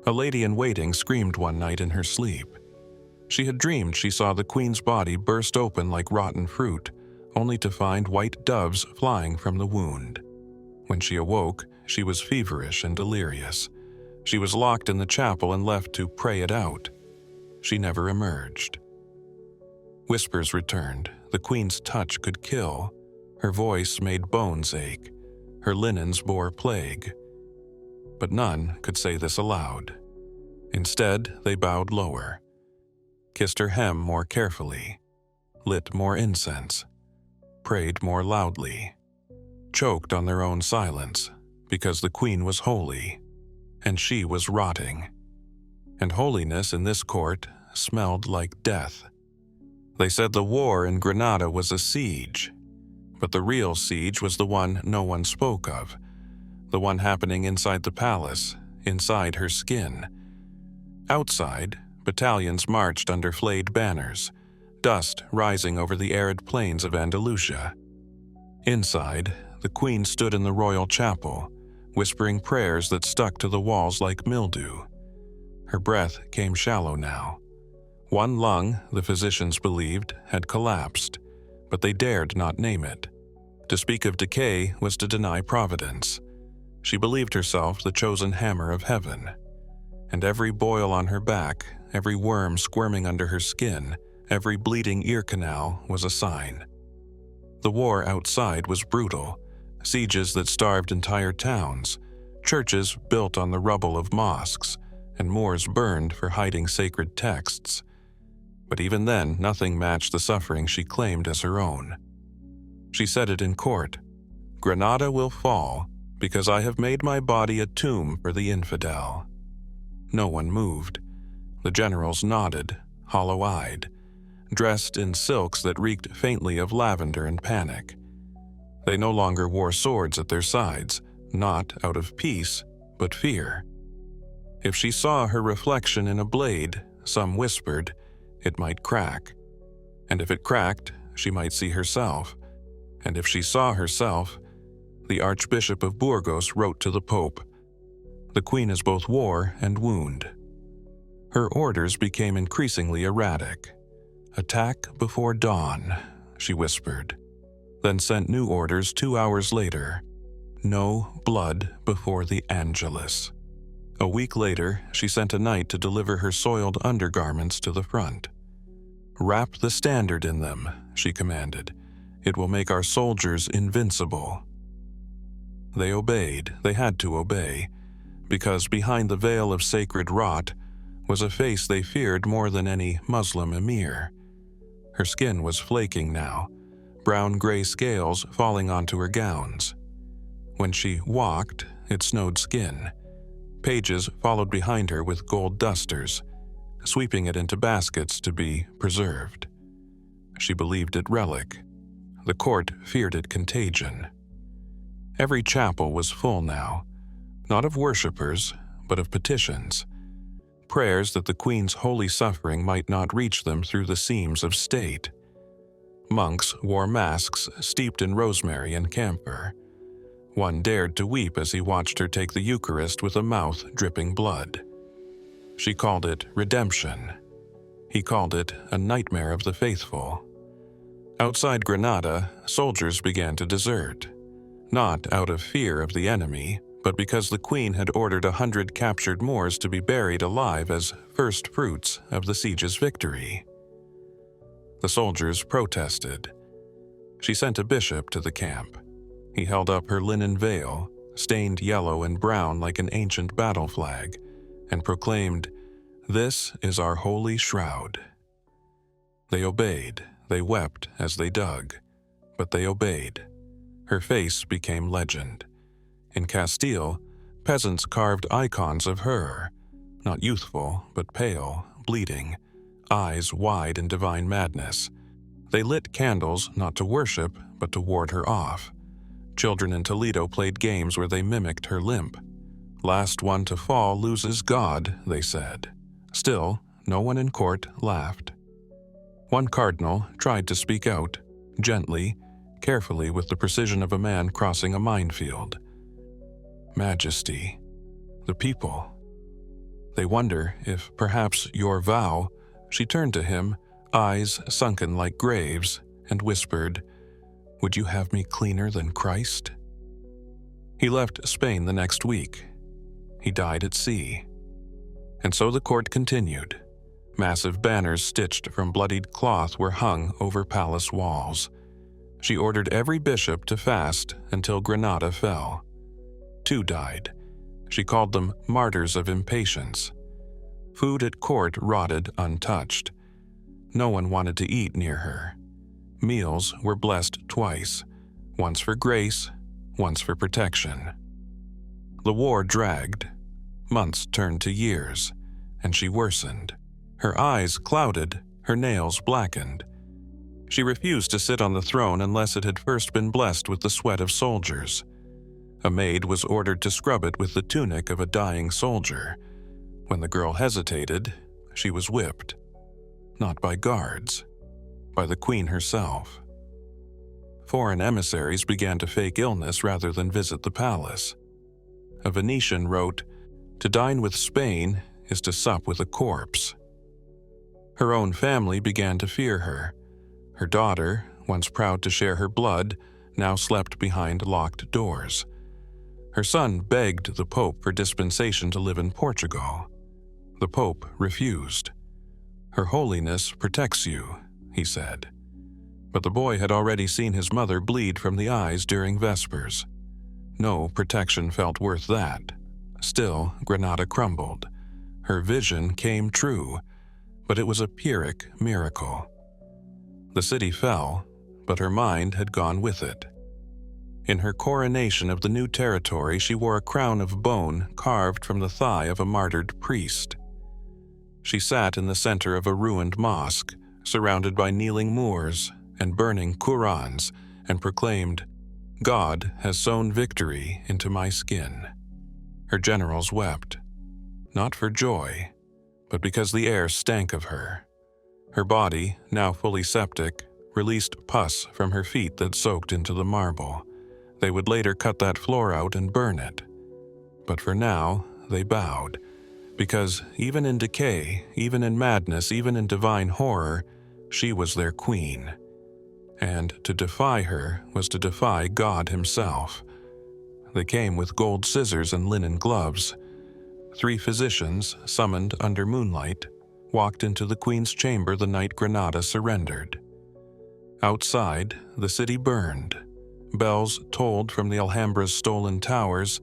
A lady-in-waiting screamed one night in her sleep. She had dreamed she saw the queen's body burst open like rotten fruit, only to find white doves flying from the wound. When she awoke, she was feverish and delirious. She was locked in the chapel and left to pray it out. She never emerged. Whispers returned. The queen's touch could kill. Her voice made bones ache. Her linens bore plague. But none could say this aloud. Instead, they bowed lower, kissed her hem more carefully, lit more incense, prayed more loudly, choked on their own silence, because the queen was holy, and she was rotting. And holiness in this court smelled like death. They said the war in Granada was a siege, but the real siege was the one no one spoke of, the one happening inside the palace, inside her skin. Outside, battalions marched under flayed banners, dust rising over the arid plains of Andalusia. Inside, the queen stood in the royal chapel, whispering prayers that stuck to the walls like mildew. Her breath came shallow now. One lung, the physicians believed, had collapsed, but they dared not name it. To speak of decay was to deny providence. She believed herself the chosen hammer of heaven. And every boil on her back, every worm squirming under her skin, every bleeding ear canal was a sign. The war outside was brutal. Sieges that starved entire towns, churches built on the rubble of mosques, and moors burned for hiding sacred texts. But even then, nothing matched the suffering she claimed as her own. She said it in court, "Granada will fall because I have made my body a tomb for the infidel." No one moved. The generals nodded, hollow-eyed, dressed in silks that reeked faintly of lavender and panic. They no longer wore swords at their sides, not out of peace, but fear. If she saw her reflection in a blade, some whispered, it might crack. And if it cracked, she might see herself. And if she saw herself, the Archbishop of Burgos wrote to the Pope, "The Queen is both war and wound." Her orders became increasingly erratic. "Attack before dawn," she whispered, then sent new orders 2 hours later. "No blood before the Angelus." A week later, she sent a knight to deliver her soiled undergarments to the front. "Wrap the standard in them," she commanded. "It will make our soldiers invincible." They obeyed. They had to obey, because behind the veil of sacred rot was a face they feared more than any Muslim emir. Her skin was flaking now, brown-gray scales falling onto her gowns. When she walked, it snowed skin. Pages followed behind her with gold dusters, sweeping it into baskets to be preserved. She believed it relic. The court feared it contagion. Every chapel was full now, not of worshippers, but of petitions. Prayers that the Queen's holy suffering might not reach them through the seams of state. Monks wore masks steeped in rosemary and camphor. One dared to weep as he watched her take the Eucharist with a mouth dripping blood. She called it redemption. He called it a nightmare of the faithful. Outside Granada, soldiers began to desert, not out of fear of the enemy, but because the Queen had ordered 100 captured Moors to be buried alive as first fruits of the siege's victory. The soldiers protested. She sent a bishop to the camp. He held up her linen veil, stained yellow and brown like an ancient battle flag, and proclaimed, "This is our holy shroud." They obeyed. They wept as they dug, but they obeyed. Her face became legend. In Castile, peasants carved icons of her, not youthful, but pale, bleeding, eyes wide in divine madness. They lit candles not to worship, but to ward her off. Children in Toledo played games where they mimicked her limp. "Last one to fall loses God," they said. Still, no one in court laughed. One cardinal tried to speak out, gently, carefully with the precision of a man crossing a minefield. Majesty, the people. They wonder if perhaps your vow. She turned to him, eyes sunken like graves, and whispered, "Would you have me cleaner than Christ?" He left Spain the next week. He died at sea. And so the court continued. Massive banners stitched from bloodied cloth were hung over palace walls. She ordered every bishop to fast until Granada fell. 2 died. She called them martyrs of impatience. Food at court rotted untouched. No one wanted to eat near her. Meals were blessed twice, once for grace, once for protection. The war dragged. Months turned to years, and she worsened. Her eyes clouded, her nails blackened. She refused to sit on the throne unless it had first been blessed with the sweat of soldiers. A maid was ordered to scrub it with the tunic of a dying soldier. When the girl hesitated, she was whipped. Not by guards, by the queen herself. Foreign emissaries began to fake illness rather than visit the palace. A Venetian wrote, "To dine with Spain is to sup with a corpse." Her own family began to fear her. Her daughter, once proud to share her blood, now slept behind locked doors. Her son begged the Pope for dispensation to live in Portugal. The Pope refused. "Her Holiness protects you," he said. But the boy had already seen his mother bleed from the eyes during Vespers. No protection felt worth that. Still, Granada crumbled. Her vision came true, but it was a Pyrrhic miracle. The city fell, but her mind had gone with it. In her coronation of the new territory, she wore a crown of bone carved from the thigh of a martyred priest. She sat in the center of a ruined mosque, surrounded by kneeling Moors and burning Qurans, and proclaimed, "God has sown victory into my skin." Her generals wept, not for joy, but because the air stank of her. Her body, now fully septic, released pus from her feet that soaked into the marble. They would later cut that floor out and burn it. But for now, they bowed, because even in decay, even in madness, even in divine horror, she was their queen. And to defy her was to defy God himself. They came with gold scissors and linen gloves. 3 physicians, summoned under moonlight, walked into the queen's chamber the night Granada surrendered. Outside, the city burned. Bells tolled from the Alhambra's stolen towers,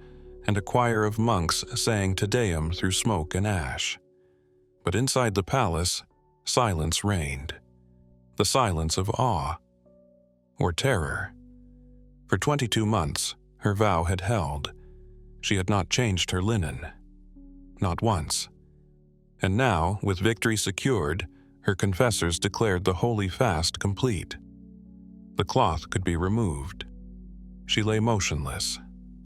and a choir of monks sang Te Deum through smoke and ash. But inside the palace, silence reigned. The silence of awe, or terror. For 22 months, her vow had held. She had not changed her linen. Not once. And now, with victory secured, her confessors declared the holy fast complete. The cloth could be removed. She lay motionless,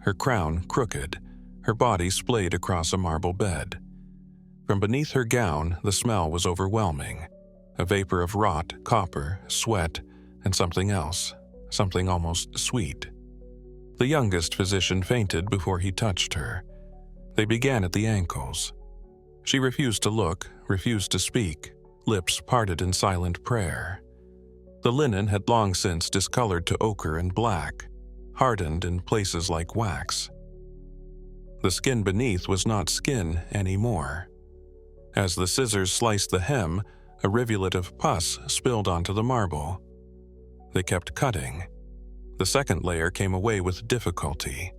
her crown crooked, her body splayed across a marble bed. From beneath her gown, the smell was overwhelming, a vapor of rot, copper, sweat, and something else, something almost sweet. The youngest physician fainted before he touched her. They began at the ankles. She refused to look, refused to speak, lips parted in silent prayer. The linen had long since discolored to ochre and black, hardened in places like wax. The skin beneath was not skin anymore. As the scissors sliced the hem, a rivulet of pus spilled onto the marble. They kept cutting. The second layer came away with difficulty.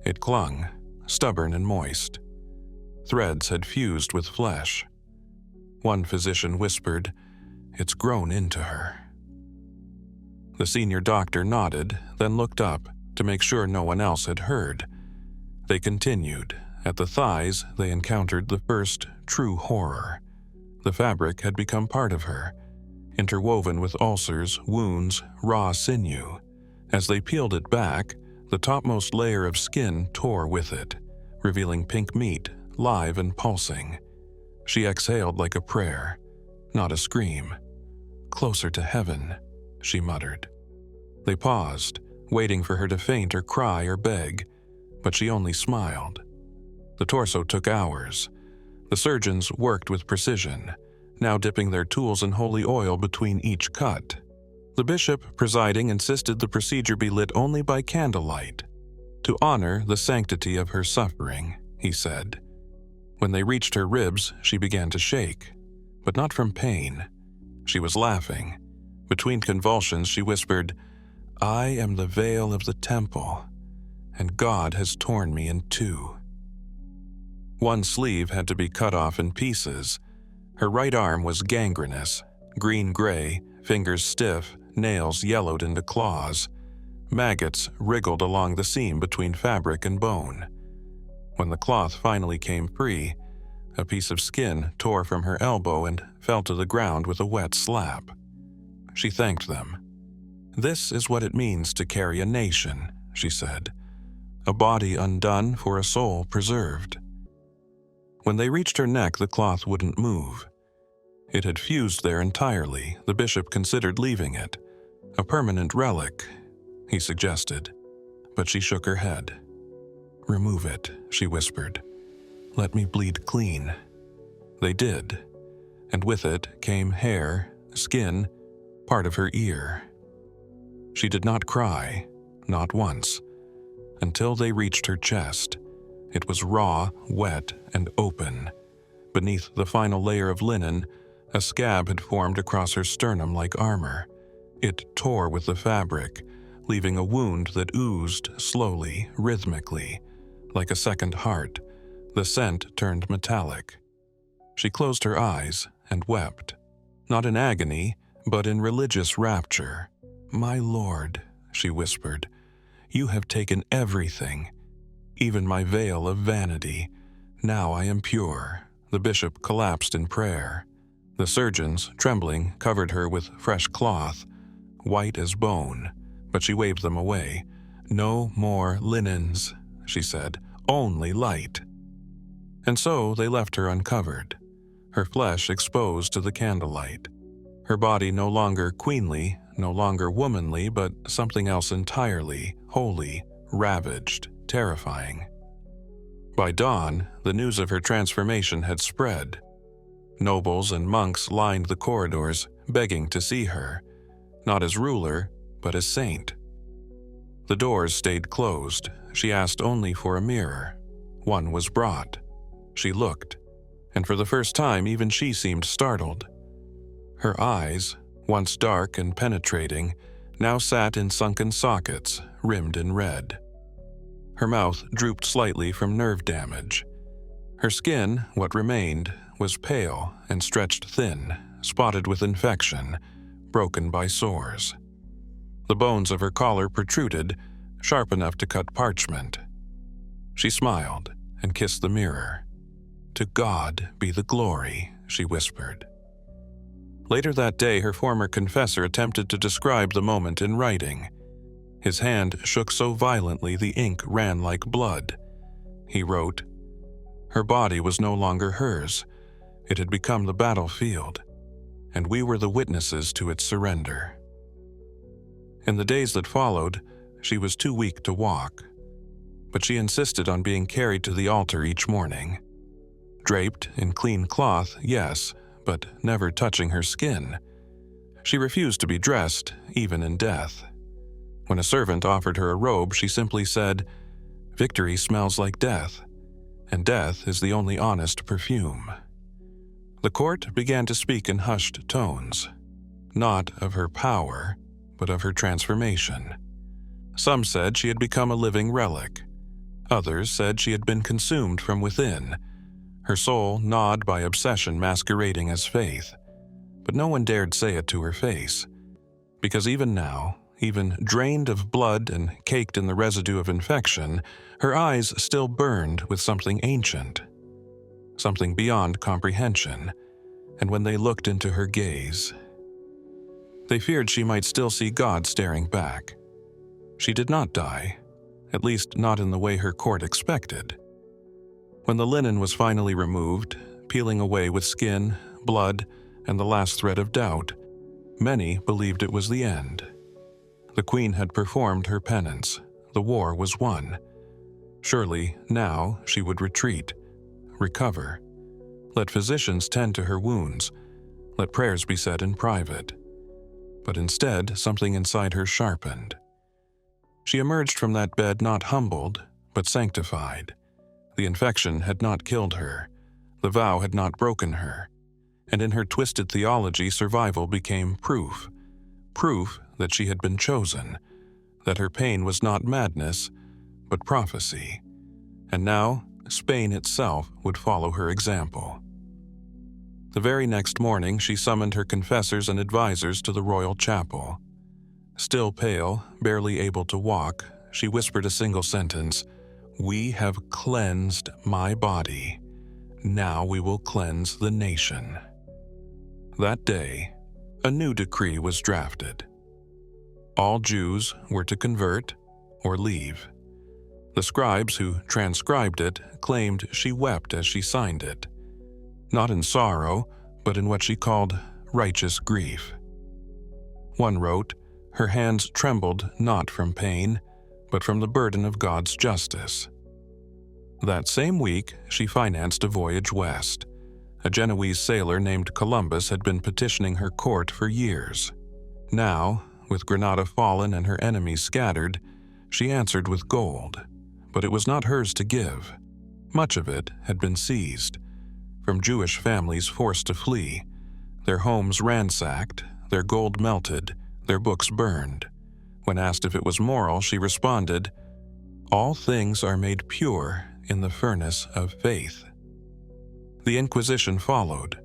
It clung, stubborn and moist. Threads had fused with flesh. One physician whispered, "It's grown into her." The senior doctor nodded, then looked up to make sure no one else had heard. They continued. At the thighs, they encountered the first true horror. The fabric had become part of her, interwoven with ulcers, wounds, raw sinew. As they peeled it back, the topmost layer of skin tore with it, revealing pink meat, live and pulsing. She exhaled like a prayer, not a scream. "Closer to heaven," she muttered. They paused, waiting for her to faint or cry or beg, but she only smiled. The torso took hours. The surgeons worked with precision, now dipping their tools in holy oil between each cut. The bishop presiding insisted the procedure be lit only by candlelight, to honor the sanctity of her suffering, he said. When they reached her ribs, she began to shake, but not from pain. She was laughing. Between convulsions, she whispered, "I am the veil of the temple, and God has torn me in two." One sleeve had to be cut off in pieces. Her right arm was gangrenous, green-gray, fingers stiff, nails yellowed into claws. Maggots wriggled along the seam between fabric and bone. When the cloth finally came free, a piece of skin tore from her elbow and fell to the ground with a wet slap. She thanked them. "This is what it means to carry a nation," she said. "A body undone for a soul preserved." When they reached her neck, the cloth wouldn't move. It had fused there entirely. The bishop considered leaving it. "A permanent relic," he suggested, but she shook her head. "Remove it," she whispered. "Let me bleed clean." They did, and with it came hair, skin, part of her ear. She did not cry, not once, until they reached her chest. It was raw, wet, and open. Beneath the final layer of linen, a scab had formed across her sternum like armor. It tore with the fabric, leaving a wound that oozed slowly, rhythmically, like a second heart. The scent turned metallic. She closed her eyes and wept, not in agony, but in religious rapture. "My Lord," she whispered, "you have taken everything, even my veil of vanity. Now I am pure." The bishop collapsed in prayer. The surgeons, trembling, covered her with fresh cloth, white as bone, but she waved them away. "No more linens," she said, "only light." And so they left her uncovered, her flesh exposed to the candlelight. Her body no longer queenly, no longer womanly, but something else entirely, holy, ravaged, terrifying. By dawn, the news of her transformation had spread. Nobles and monks lined the corridors, begging to see her, not as ruler, but as saint. The doors stayed closed. She asked only for a mirror. One was brought. She looked, and for the first time even she seemed startled. Her eyes, once dark and penetrating, now sat in sunken sockets, rimmed in red. Her mouth drooped slightly from nerve damage. Her skin, what remained, was pale and stretched thin, spotted with infection, broken by sores. The bones of her collar protruded, sharp enough to cut parchment. She smiled and kissed the mirror. "To God be the glory," she whispered. Later that day, her former confessor attempted to describe the moment in writing. His hand shook so violently the ink ran like blood. He wrote, "Her body was no longer hers. It had become the battlefield, and we were the witnesses to its surrender." In the days that followed, she was too weak to walk, but she insisted on being carried to the altar each morning. Draped in clean cloth, yes, but never touching her skin. She refused to be dressed, even in death. When a servant offered her a robe, she simply said, "Victory smells like death, and death is the only honest perfume." The court began to speak in hushed tones, not of her power, but of her transformation. Some said she had become a living relic. Others said she had been consumed from within, her soul gnawed by obsession masquerading as faith. But no one dared say it to her face, because even now, even drained of blood and caked in the residue of infection, her eyes still burned with something ancient, something beyond comprehension, and when they looked into her gaze, they feared she might still see God staring back. She did not die, at least not in the way her court expected. When the linen was finally removed, peeling away with skin, blood, and the last thread of doubt, many believed it was the end. The queen had performed her penance. The war was won. Surely now she would retreat, recover. Let physicians tend to her wounds. Let prayers be said in private. But instead, something inside her sharpened. She emerged from that bed not humbled, but sanctified. The infection had not killed her. The vow had not broken her. And in her twisted theology, survival became proof. Proof that she had been chosen, that her pain was not madness, but prophecy. And now, Spain itself would follow her example. The very next morning, she summoned her confessors and advisors to the royal chapel. Still pale, barely able to walk, she whispered a single sentence, "We have cleansed my body. Now we will cleanse the nation." That day, a new decree was drafted. All Jews were to convert or leave. The scribes who transcribed it claimed she wept as she signed it, not in sorrow, but in what she called righteous grief. One wrote, her hands trembled not from pain, but from the burden of God's justice. That same week, she financed a voyage west. A Genoese sailor named Columbus had been petitioning her court for years. Now, with Granada fallen and her enemies scattered, she answered with gold. But it was not hers to give. Much of it had been seized, from Jewish families forced to flee, their homes ransacked, their gold melted, their books burned. When asked if it was moral, she responded, "All things are made pure in the furnace of faith." The Inquisition followed.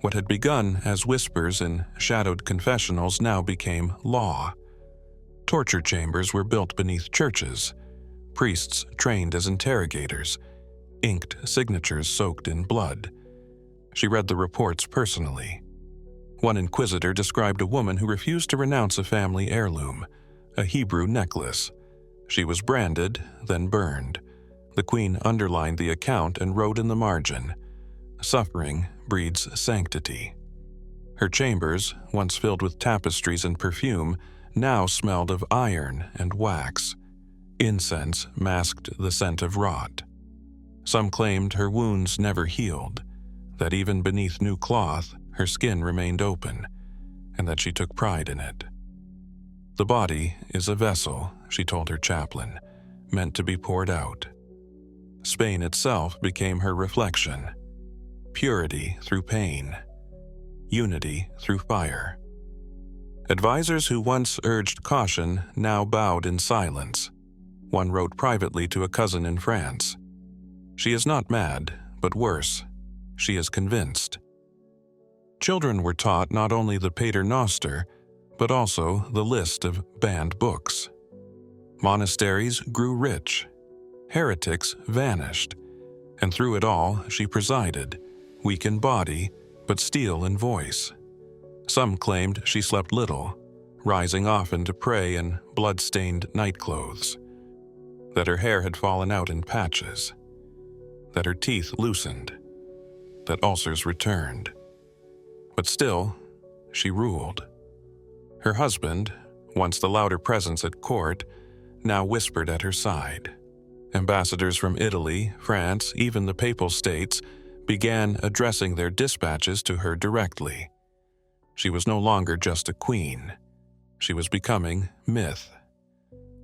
What had begun as whispers in shadowed confessionals now became law. Torture chambers were built beneath churches, priests trained as interrogators, inked signatures soaked in blood. She read the reports personally. One inquisitor described a woman who refused to renounce a family heirloom, a Hebrew necklace. She was branded, then burned. The queen underlined the account and wrote in the margin, "Suffering breeds sanctity." Her chambers, once filled with tapestries and perfume, now smelled of iron and wax. Incense masked the scent of rot. Some claimed her wounds never healed, that even beneath new cloth, her skin remained open, and that she took pride in it. "The body is a vessel," she told her chaplain, "meant to be poured out." Spain itself became her reflection. Purity through pain. Unity through fire. Advisors who once urged caution now bowed in silence. One wrote privately to a cousin in France, "She is not mad, but worse, she is convinced." Children were taught not only the Pater Noster, but also the list of banned books. Monasteries grew rich. Heretics vanished. And through it all, she presided, weak in body, but steel in voice. Some claimed she slept little, rising often to pray in blood-stained nightclothes, that her hair had fallen out in patches, that her teeth loosened, that ulcers returned. But still, she ruled. Her husband, once the louder presence at court, now whispered at her side. Ambassadors from Italy, France, even the Papal States, began addressing their dispatches to her directly. She was no longer just a queen. She was becoming myth.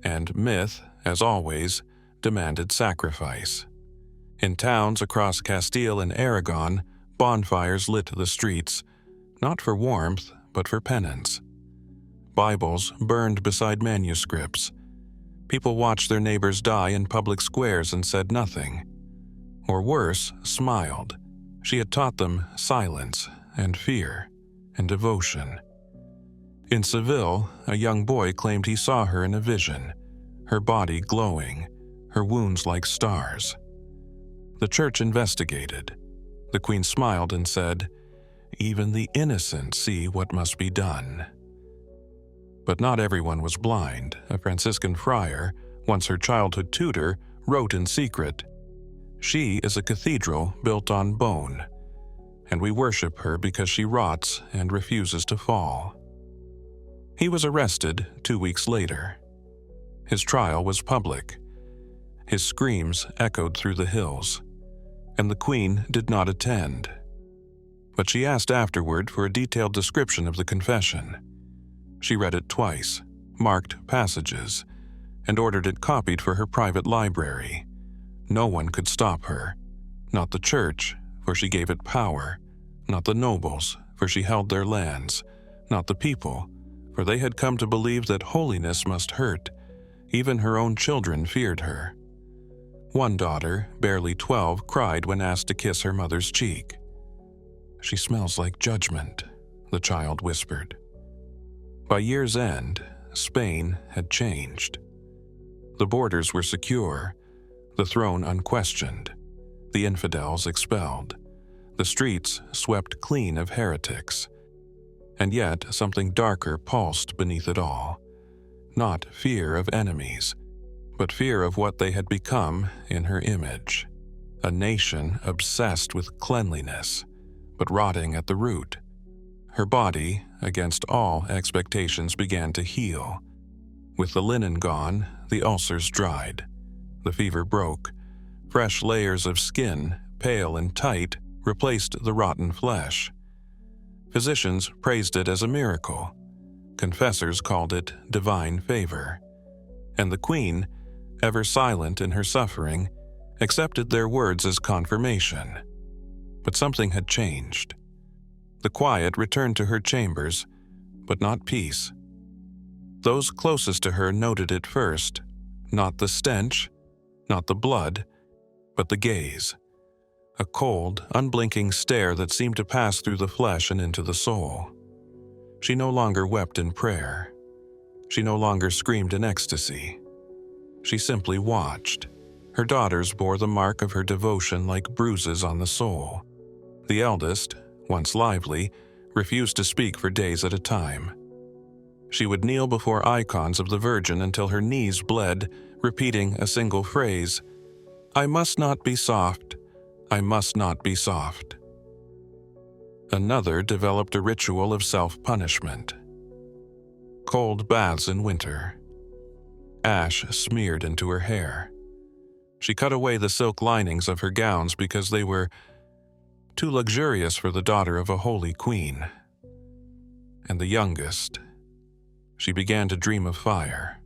And myth, as always, demanded sacrifice. In towns across Castile and Aragon, bonfires lit the streets, not for warmth, but for penance. Bibles burned beside manuscripts. People watched their neighbors die in public squares and said nothing. Or worse, smiled. She had taught them silence and fear and devotion. In Seville, a young boy claimed he saw her in a vision, her body glowing, her wounds like stars. The church investigated. The queen smiled and said, "Even the innocent see what must be done." But not everyone was blind. A Franciscan friar, once her childhood tutor, wrote in secret, "She is a cathedral built on bone, and we worship her because she rots and refuses to fall." He was arrested 2 weeks later. His trial was public. His screams echoed through the hills, and the Queen did not attend. But she asked afterward for a detailed description of the confession. She read it twice, marked passages, and ordered it copied for her private library. No one could stop her. Not the church, for she gave it power. Not the nobles, for she held their lands. Not the people, for they had come to believe that holiness must hurt. Even her own children feared her. One daughter, barely 12, cried when asked to kiss her mother's cheek. "She smells like judgment," the child whispered. By year's end, Spain had changed. The borders were secure, the throne unquestioned, the infidels expelled, the streets swept clean of heretics. And yet something darker pulsed beneath it all. Not fear of enemies, but fear of what they had become in her image. A nation obsessed with cleanliness, but rotting at the root. Her body, against all expectations, began to heal. With the linen gone, the ulcers dried. The fever broke. Fresh layers of skin, pale and tight, replaced the rotten flesh. Physicians praised it as a miracle. Confessors called it divine favor. And the Queen, ever silent in her suffering, accepted their words as confirmation. But something had changed. The quiet returned to her chambers, but not peace. Those closest to her noted it first, not the stench, not the blood, but the gaze. A cold, unblinking stare that seemed to pass through the flesh and into the soul. She no longer wept in prayer. She no longer screamed in ecstasy. She simply watched. Her daughters bore the mark of her devotion like bruises on the soul. The eldest, once lively, refused to speak for days at a time. She would kneel before icons of the Virgin until her knees bled, repeating a single phrase, "I must not be soft. I must not be soft." Another developed a ritual of self-punishment. Cold baths in winter. Ash smeared into her hair. She cut away the silk linings of her gowns because they were too luxurious for the daughter of a holy queen. And the youngest, she began to dream of fire.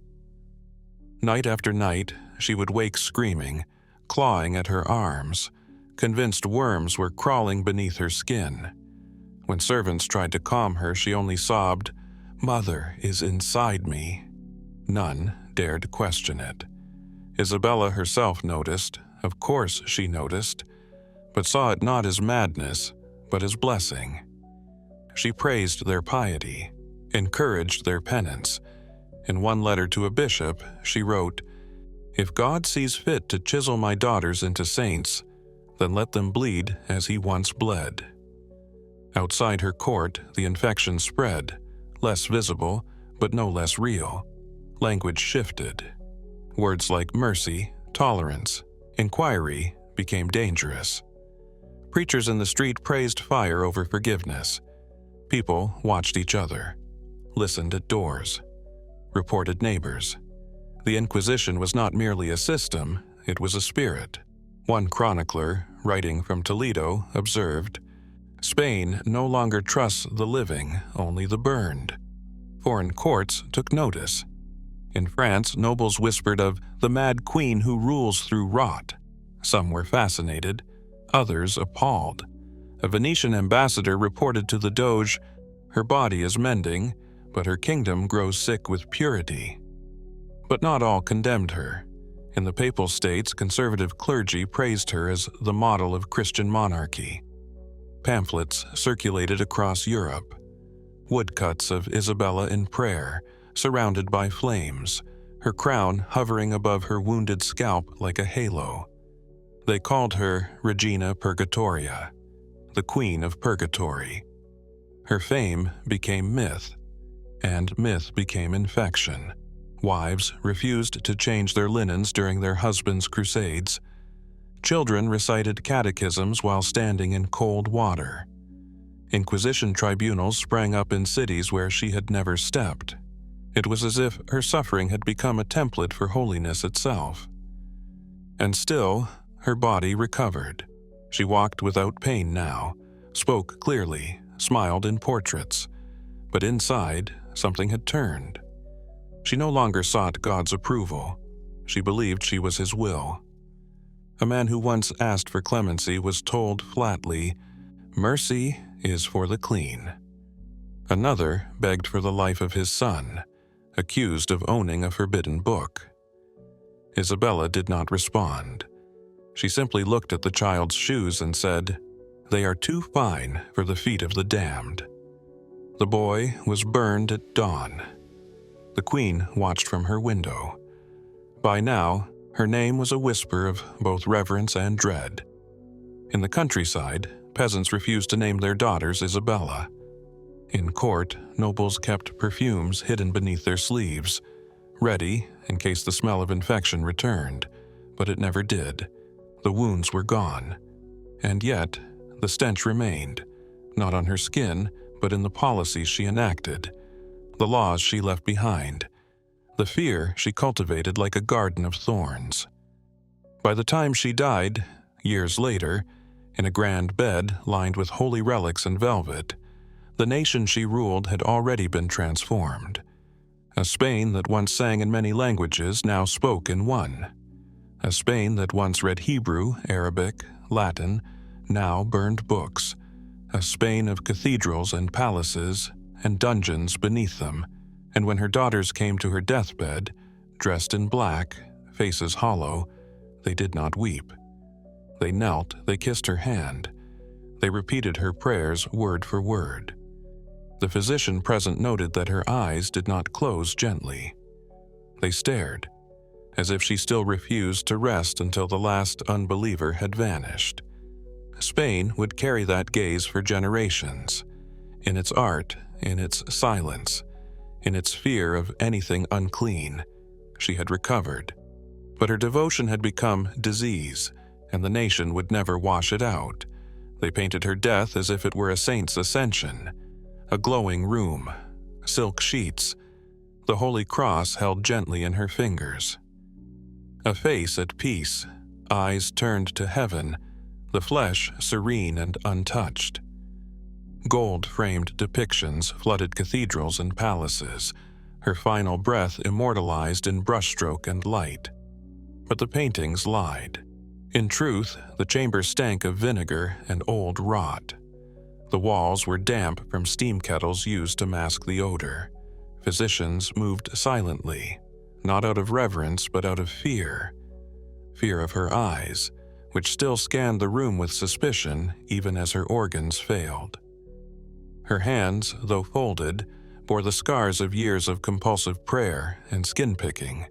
Night after night, she would wake screaming, clawing at her arms, convinced worms were crawling beneath her skin. When servants tried to calm her, she only sobbed, "Mother is inside me." None dared question it. Isabella herself noticed, of course she noticed, but saw it not as madness, but as blessing. She praised their piety, encouraged their penance. In one letter to a bishop, she wrote, "If God sees fit to chisel my daughters into saints, then let them bleed as he once bled." Outside her court, the infection spread, less visible, but no less real. Language shifted. Words like mercy, tolerance, inquiry became dangerous. Preachers in the street praised fire over forgiveness. People watched each other, listened at doors, reported neighbors. The Inquisition was not merely a system, it was a spirit. One chronicler, writing from Toledo, observed, "Spain no longer trusts the living, only the burned." Foreign courts took notice. In France, nobles whispered of the mad queen who rules through rot. Some were fascinated, others appalled. A Venetian ambassador reported to the Doge, "Her body is mending, but her kingdom grows sick with purity." But not all condemned her. In the Papal States, conservative clergy praised her as the model of Christian monarchy. Pamphlets circulated across Europe. Woodcuts of Isabella in prayer, surrounded by flames, her crown hovering above her wounded scalp like a halo. They called her Regina Purgatoria, the Queen of Purgatory. Her fame became myth, and myth became infection. Wives refused to change their linens during their husbands' crusades. Children recited catechisms while standing in cold water. Inquisition tribunals sprang up in cities where she had never stepped. It was as if her suffering had become a template for holiness itself. And still, her body recovered. She walked without pain now, spoke clearly, smiled in portraits. But inside, something had turned. She no longer sought God's approval. She believed she was His will. A man who once asked for clemency was told flatly, "Mercy is for the clean." Another begged for the life of his son, accused of owning a forbidden book. Isabella did not respond. She simply looked at the child's shoes and said, "They are too fine for the feet of the damned." The boy was burned at dawn. The queen watched from her window. By now, her name was a whisper of both reverence and dread. In the countryside, peasants refused to name their daughters Isabella. In court, nobles kept perfumes hidden beneath their sleeves, ready in case the smell of infection returned, but it never did. The wounds were gone. And yet, the stench remained, not on her skin, but in the policies she enacted, the laws she left behind, the fear she cultivated like a garden of thorns. By the time she died, years later, in a grand bed lined with holy relics and velvet, the nation she ruled had already been transformed. A Spain that once sang in many languages now spoke in one. A Spain that once read Hebrew, Arabic, Latin, now burned books. A Spain of cathedrals and palaces and dungeons beneath them, and when her daughters came to her deathbed, dressed in black, faces hollow, they did not weep. They knelt, they kissed her hand. They repeated her prayers word for word. The physician present noted that her eyes did not close gently. They stared, as if she still refused to rest until the last unbeliever had vanished. Spain would carry that gaze for generations, in its art, in its silence, in its fear of anything unclean. She had recovered, but her devotion had become disease, and the nation would never wash it out. They painted her death as if it were a saint's ascension, a glowing room, silk sheets, the holy cross held gently in her fingers. A face at peace, eyes turned to heaven, the flesh serene and untouched. Gold-framed depictions flooded cathedrals and palaces, her final breath immortalized in brushstroke and light. But the paintings lied. In truth, the chamber stank of vinegar and old rot. The walls were damp from steam kettles used to mask the odor. Physicians moved silently, not out of reverence but out of fear. Fear of her eyes, which still scanned the room with suspicion even as her organs failed. Her hands, though folded, bore the scars of years of compulsive prayer and skin-picking.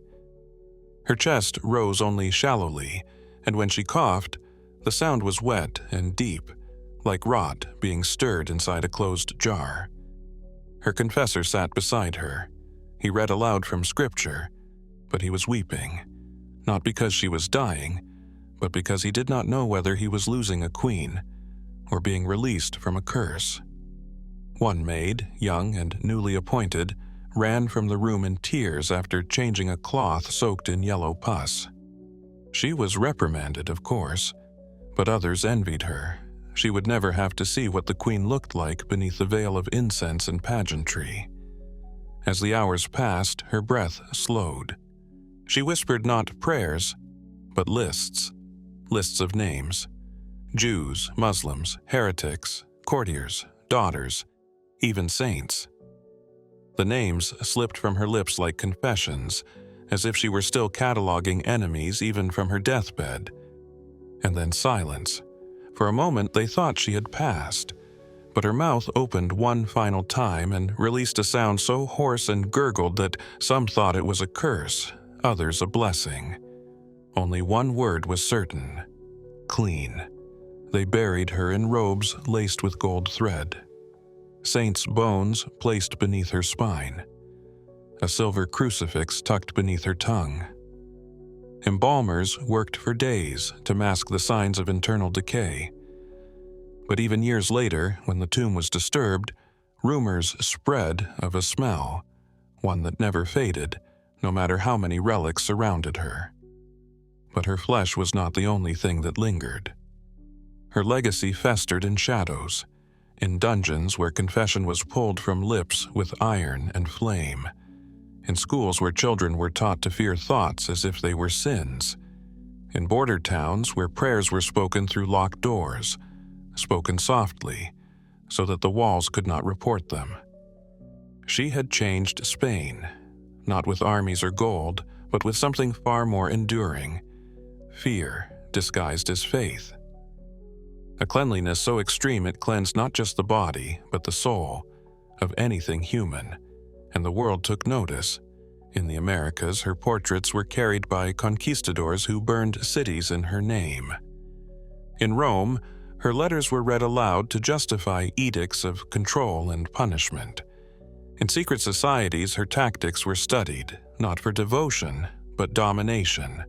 Her chest rose only shallowly, and when she coughed, the sound was wet and deep, like rot being stirred inside a closed jar. Her confessor sat beside her. He read aloud from scripture, but he was weeping, not because she was dying, but because he did not know whether he was losing a queen or being released from a curse. One maid, young and newly appointed, ran from the room in tears after changing a cloth soaked in yellow pus. She was reprimanded, of course, but others envied her. She would never have to see what the queen looked like beneath the veil of incense and pageantry. As the hours passed, her breath slowed. She whispered not prayers, but lists of names. Jews, Muslims, heretics, courtiers, daughters, even saints. The names slipped from her lips like confessions, as if she were still cataloging enemies even from her deathbed. And then silence. For a moment they thought she had passed, but her mouth opened one final time and released a sound so hoarse and gurgled that some thought it was a curse, others a blessing. Only one word was certain: clean. They buried her in robes laced with gold thread. Saints' bones placed beneath her spine. A silver crucifix tucked beneath her tongue. Embalmers worked for days to mask the signs of internal decay. But even years later, when the tomb was disturbed, rumors spread of a smell, one that never faded, no matter how many relics surrounded her. But her flesh was not the only thing that lingered. Her legacy festered in shadows, in dungeons where confession was pulled from lips with iron and flame, in schools where children were taught to fear thoughts as if they were sins, in border towns where prayers were spoken through locked doors, spoken softly, so that the walls could not report them. She had changed Spain, not with armies or gold, but with something far more enduring: fear disguised as faith. A cleanliness so extreme it cleansed not just the body, but the soul, of anything human, and the world took notice. In the Americas, her portraits were carried by conquistadors who burned cities in her name. In Rome, her letters were read aloud to justify edicts of control and punishment. In secret societies, her tactics were studied, not for devotion, but domination.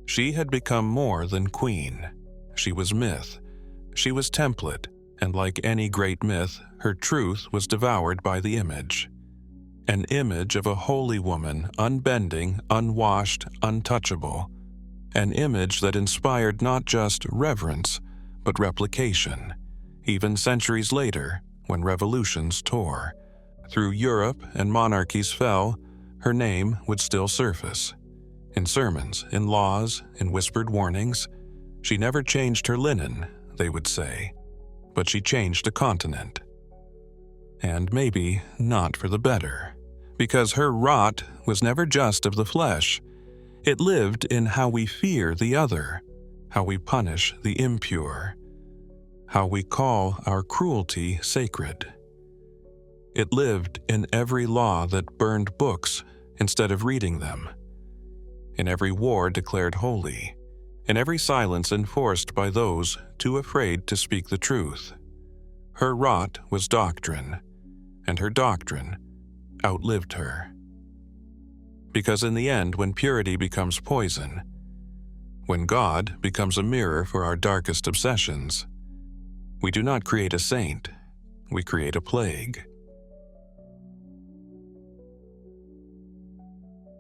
She had become more than queen. She was myth. She was template, and like any great myth, her truth was devoured by the image. An image of a holy woman, unbending, unwashed, untouchable. An image that inspired not just reverence, but replication. Even centuries later, when revolutions tore through Europe and monarchies fell, her name would still surface. In sermons, in laws, in whispered warnings. She never changed her linen, they would say, but she changed a continent. And maybe not for the better, because her rot was never just of the flesh. It lived in how we fear the other, how we punish the impure, how we call our cruelty sacred. It lived in every law that burned books instead of reading them, in every war declared holy, in every silence enforced by those too afraid to speak the truth. Her rot was doctrine, and her doctrine outlived her. Because in the end, when purity becomes poison, when God becomes a mirror for our darkest obsessions, we do not create a saint, we create a plague.